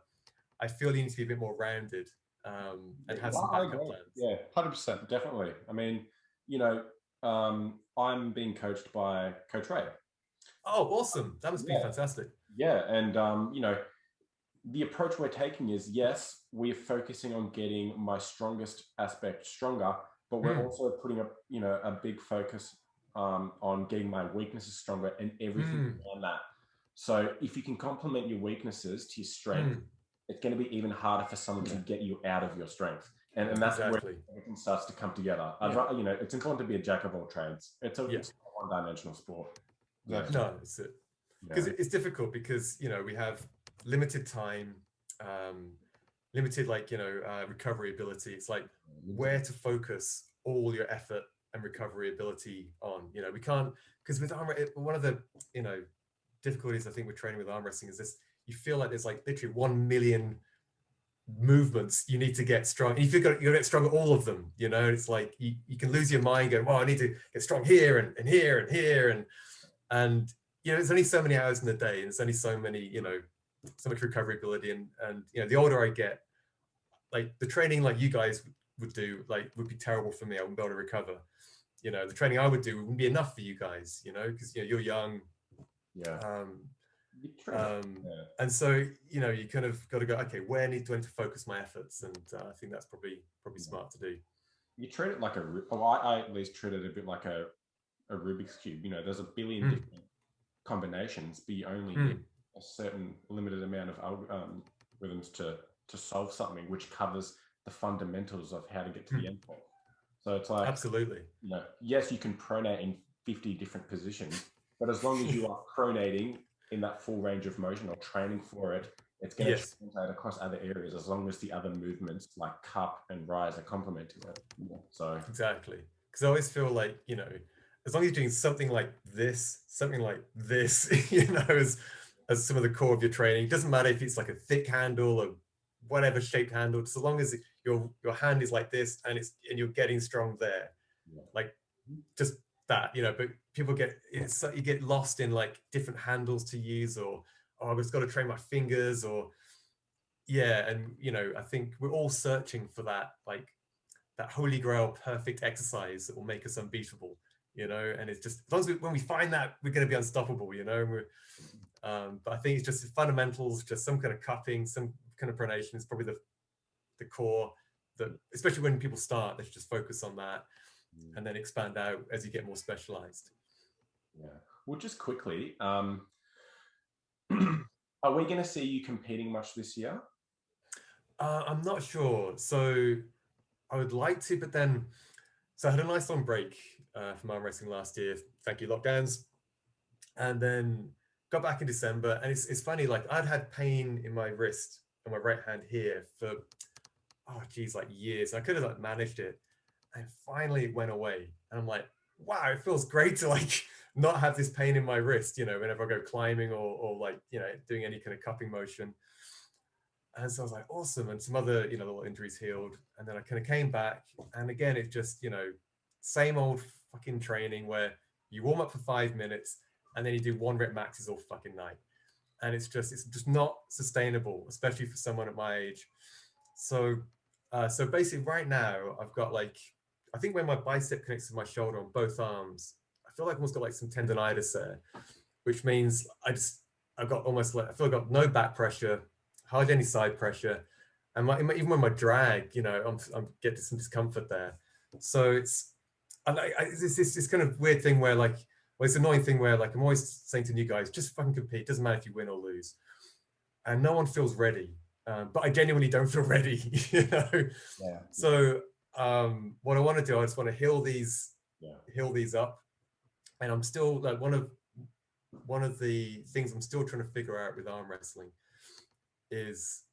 I feel you need to be a bit more rounded and have some backup plans. 100%, definitely. I mean, you know, I'm being coached by Coach Ray. Oh, awesome. That must be fantastic. And you know, the approach we're taking is, yes, we're focusing on getting my strongest aspect stronger, but we're also putting up, you know, a big focus on getting my weaknesses stronger and everything around that. So if you can complement your weaknesses to your strength, it's going to be even harder for someone to get you out of your strength. And that's where everything starts to come together. You know, it's important to be a jack of all trades. It's a one-dimensional sport. No, it's it. Because it's difficult because, you know, we have limited time, limited, like, you know, recovery ability. It's like where to focus all your effort and recovery ability on. You know, we can't, because with arm, one of the, you know, difficulties I think with training with arm wrestling is this: you feel like there's like literally 1 million movements you need to get strong, and you've got to get strong at all of them. You know, it's like you can lose your mind going, well, I need to get strong here and here and here, and you know, there's only so many hours in the day, and there's only so many, you know, so much recovery ability, and you know, the older I get, like the training like you guys would do, like, would be terrible for me. I wouldn't be able to recover. You know, the training I would do wouldn't be enough for you guys, you know, because, you know, you're young. And so, you know, you kind of got to go, okay, where do I need to focus my efforts? And I think that's probably smart to do. You treat it like I at least treat it a bit like a Rubik's Cube. You know, there's a billion different combinations, but you only need a certain limited amount of rhythms to to solve something which covers the fundamentals of how to get to the endpoint. So it's like, absolutely, you know, yes, you can pronate in 50 different positions, but as long as you are pronating in that full range of motion or training for it, it's going to translate across other areas as long as the other movements like cup and rise are complementing it. Yeah, so exactly. Because I always feel like, you know, as long as you're doing something like this, you know, as some of the core of your training, it doesn't matter if it's like a thick handle or whatever shaped handle, just as long as your hand is like this and you're getting strong there, like just that, you know. But people you get lost in like different handles to use, or I've just got to train my fingers, or and you know, I think we're all searching for that, like that holy grail perfect exercise that will make us unbeatable, you know. And it's just, as long as when we find that, we're going to be unstoppable, you know. And but I think it's just the fundamentals, just some kind of cupping, some kind of pronation is probably the core, that especially when people start, they should just focus on that and then expand out as you get more specialized. Yeah. Well, just quickly, are we going to see you competing much this year? I'm not sure. So I would like to, but then, so I had a nice long break from arm wrestling last year. Thank you, lockdowns. And then got back in December. And it's funny, like I'd had pain in my wrist and my right hand here for, like years. I could have like managed it. And finally it went away. And I'm like, wow, it feels great to like not have this pain in my wrist, you know, whenever I go climbing or like, you know, doing any kind of cupping motion. And so I was like, awesome. And some other, you know, little injuries healed. And then I kind of came back. And again, it just, you know, same old fucking training where you warm up for 5 minutes and then you do 1 rep maxes all fucking night. And it's just not sustainable, especially for someone at my age. So basically right now I've got like, I think where my bicep connects to my shoulder on both arms, I feel like I've almost got like some tendonitis there, which means I've got almost like, I feel I've got no back pressure, hardly any side pressure. And even when my drag, you know, I'm getting some discomfort there. So it's this kind of weird thing where like, well, it's an annoying thing where like, I'm always saying to new guys, just fucking compete. Doesn't matter if you win or lose. And no one feels ready. But I genuinely don't feel ready, you know? Yeah. So what I want to do, I just want to heal these up. And I'm still like, one of the things I'm still trying to figure out with arm wrestling is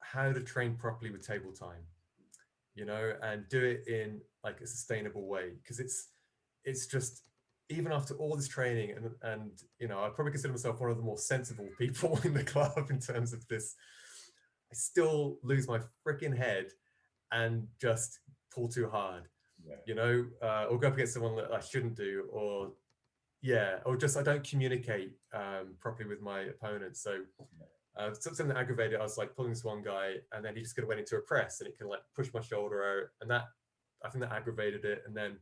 how to train properly with table time, you know, and do it in like a sustainable way. Because it's just, even after all this training and you know, I probably consider myself one of the more sensible people in the club in terms of this, I still lose my freaking head and just pull too hard, you know, or go up against someone that I shouldn't do, or just I don't communicate properly with my opponent. So something that aggravated, I was like pulling this one guy and then he just went into a press and it can like push my shoulder out, and that, I think that aggravated it. And then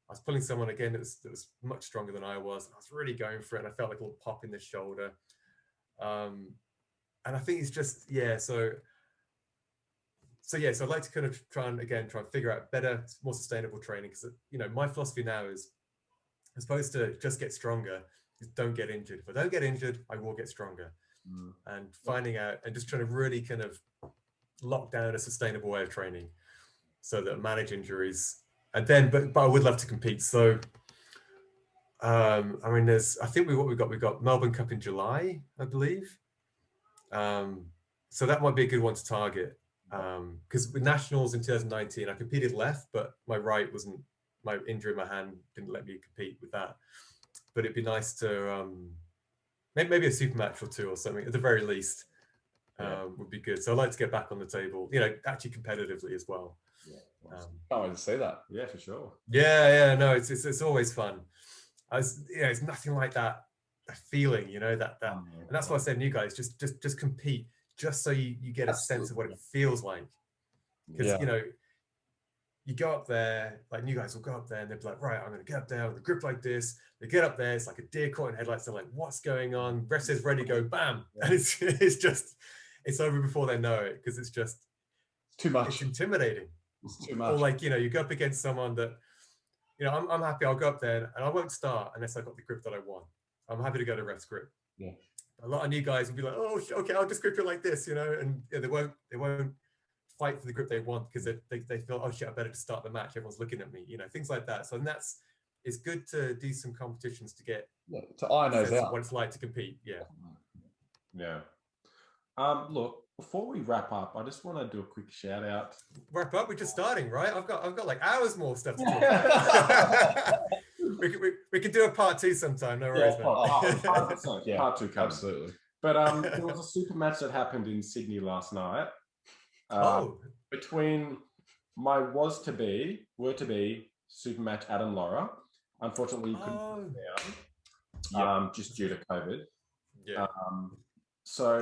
I was pulling someone again that was much stronger than I was. And I was really going for it and I felt like a little pop in the shoulder. And I think it's just, so I'd like to kind of try and figure out better, more sustainable training. Because, you know, my philosophy now is, as opposed to just get stronger, is don't get injured. If I don't get injured, I will get stronger. And finding out and just trying to really kind of lock down a sustainable way of training so that I manage injuries. And then, but I would love to compete. So, I mean, we've got Melbourne Cup in July, I believe. So that might be a good one to target. Because with nationals in 2019, I competed left, but my injury in my hand didn't let me compete with that. But it'd be nice to maybe a super match or two or something at the very least would be good. So I'd like to get back on the table, you know, actually competitively as well. Can't wait to see that. Yeah, for sure. No, it's always fun. It's nothing like that feeling, you know, that and that's why I said, you guys just compete, just so you get a sense of what it feels like. Because you know, you go up there, like new guys will go up there and they'll be like, right, I'm going to get up there with a grip like this. They get up there, it's like a deer caught in headlights. They're like, what's going on? Ref says ready, go, bam. And it's over before they know it, because it's too much. It's intimidating. It's too much. Or like, you know, you go up against someone that, you know, I'm happy, I'll go up there and I won't start unless I got the grip that I want. I'm happy to go to ref's grip. Yeah. a lot of new guys will be like, oh, okay, I'll just grip it like this, and they won't fight for the grip they want because they feel, oh shit, I better just start the match. Everyone's looking at me, things like that. So it's good to do some competitions to get to iron those out. What it's like to compete. Yeah. Yeah. Look, before we wrap up, I just want to do a quick shout out. Wrap up? We're just starting, right? I've got like hours more stuff to talk about. we could do a part 2 sometime. No worries, man. Yeah, part 2 comes. Absolutely. But there was a super match that happened in Sydney last night. Between my were to be super match Adam Laura. Unfortunately, he couldn't be down, just due to COVID. Yeah. So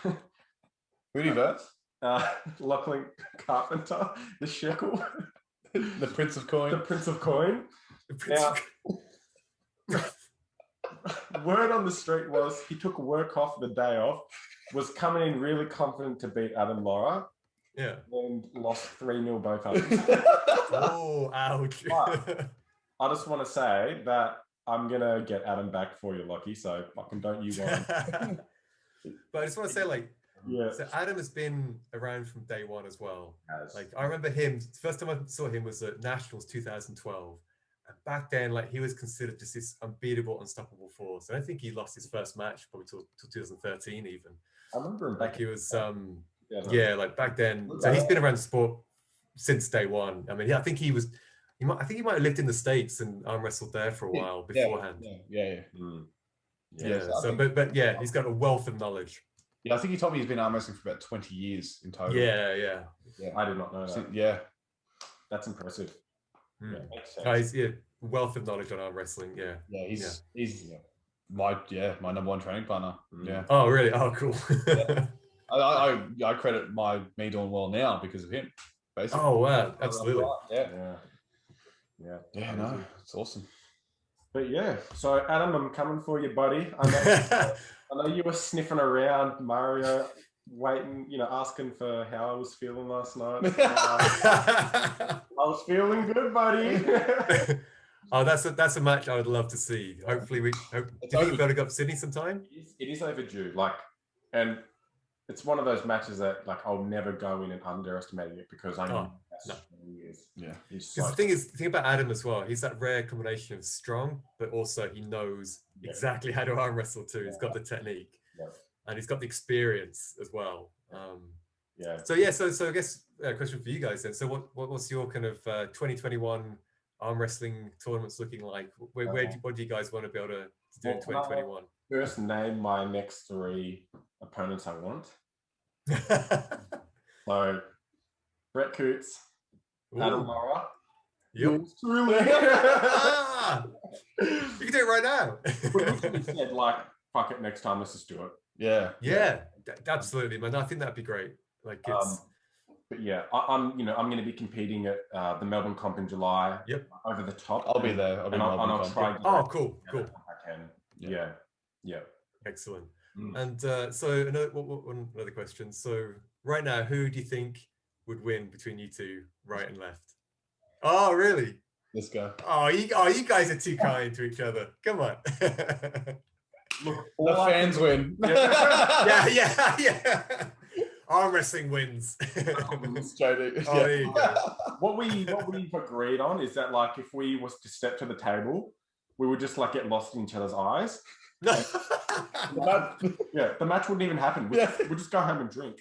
who do you verse? Lachlan Carpenter, the Shekel, the Prince of Coin. The Prince of Coin. Now, word on the street was he took work off the day off, was coming in really confident to beat Adam Laura. Yeah. And lost 3-0 both of them. Oh, ouch. But I just want to say that I'm going to get Adam back for you, Lockie, so fucking don't you worry. But I just want to say, so Adam has been around from day one as well. Like, I remember him, the first time I saw him was at Nationals 2012. And back then, he was considered just this unbeatable, unstoppable force. I don't think he lost his first match probably till 2013 even. I remember him back. He was, back then. So he's been around the sport since day one. I mean, I think he might have lived in the States and arm wrestled there for a while beforehand. Yeah. So, but he's got a wealth of knowledge. Yeah, I think he told me he's been arm wrestling for about 20 years in total. Yeah. I did not know that. Yeah. That's impressive. Yeah, makes sense. He's wealth of knowledge on arm wrestling. Yeah. Yeah, he's my number one training partner. Yeah. Oh, really? Oh, cool. I credit me doing well now because of him. Basically. Oh wow, absolutely. Yeah. No, it's awesome. But yeah, so Adam, I'm coming for you, buddy. I know you were sniffing around Mario, waiting, asking for how I was feeling last night. I was feeling good, buddy. Oh, that's a match I would love to see. Hopefully, do you think we've got to go up to Sydney sometime? It is overdue. And it's one of those matches that I'll never go in and underestimate it because I know he is. Yeah. Because the thing about Adam as well, he's that rare combination of strong, but also he knows exactly how to arm wrestle too. He's got the technique, and he's got the experience as well. So I guess a question for you guys then. So what's your kind of 2021 arm wrestling tournaments looking like? What do you guys want to be able to do in 2021? First, name my next 3 opponents I want. So, Brett Coots, Adam Laura. Yep. You can do it right now. We said fuck it, next time let's just do it. Yeah, absolutely, man. I think that'd be great. But yeah, I'm going to be competing at the Melbourne Comp in July. Yep. Over the top. I'll be there. I'll try. Cool. If I can. Yeah. Excellent. And so another question. So right now, who do you think would win between you two, right and left? Oh, really? Let's go. Oh, you guys are too kind to each other. Come on. Look, the fans win. Yeah. Arm wrestling wins. There you go. What we've agreed on is that if we was to step to the table, we would just get lost in each other's eyes. The match wouldn't even happen. We'd just go home and drink.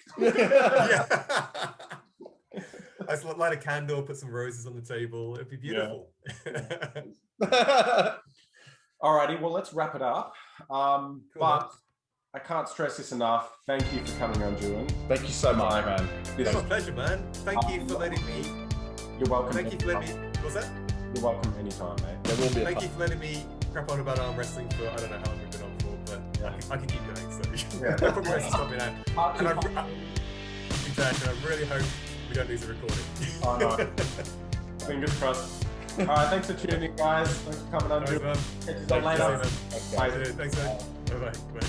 I just light a candle, put some roses on the table. It'd be beautiful. Alrighty, well, let's wrap it up. But I can't stress this enough. Thank you for coming on, Duan. Thank you so much, man. It's my pleasure, man. Thank you for letting me. You're welcome. Thank you for letting me. What's that? You're welcome anytime, mate. There will be. Thank you for letting me crap on about arm wrestling for I don't know how long we've been on for, but I can keep going. So no problem to stop me now. And I really hope we don't lose the recording. Oh no. Fingers crossed. All right, thanks for tuning in, guys. Thanks for coming on. Catch you later. Bye. Thanks, man. Bye-bye. Bye.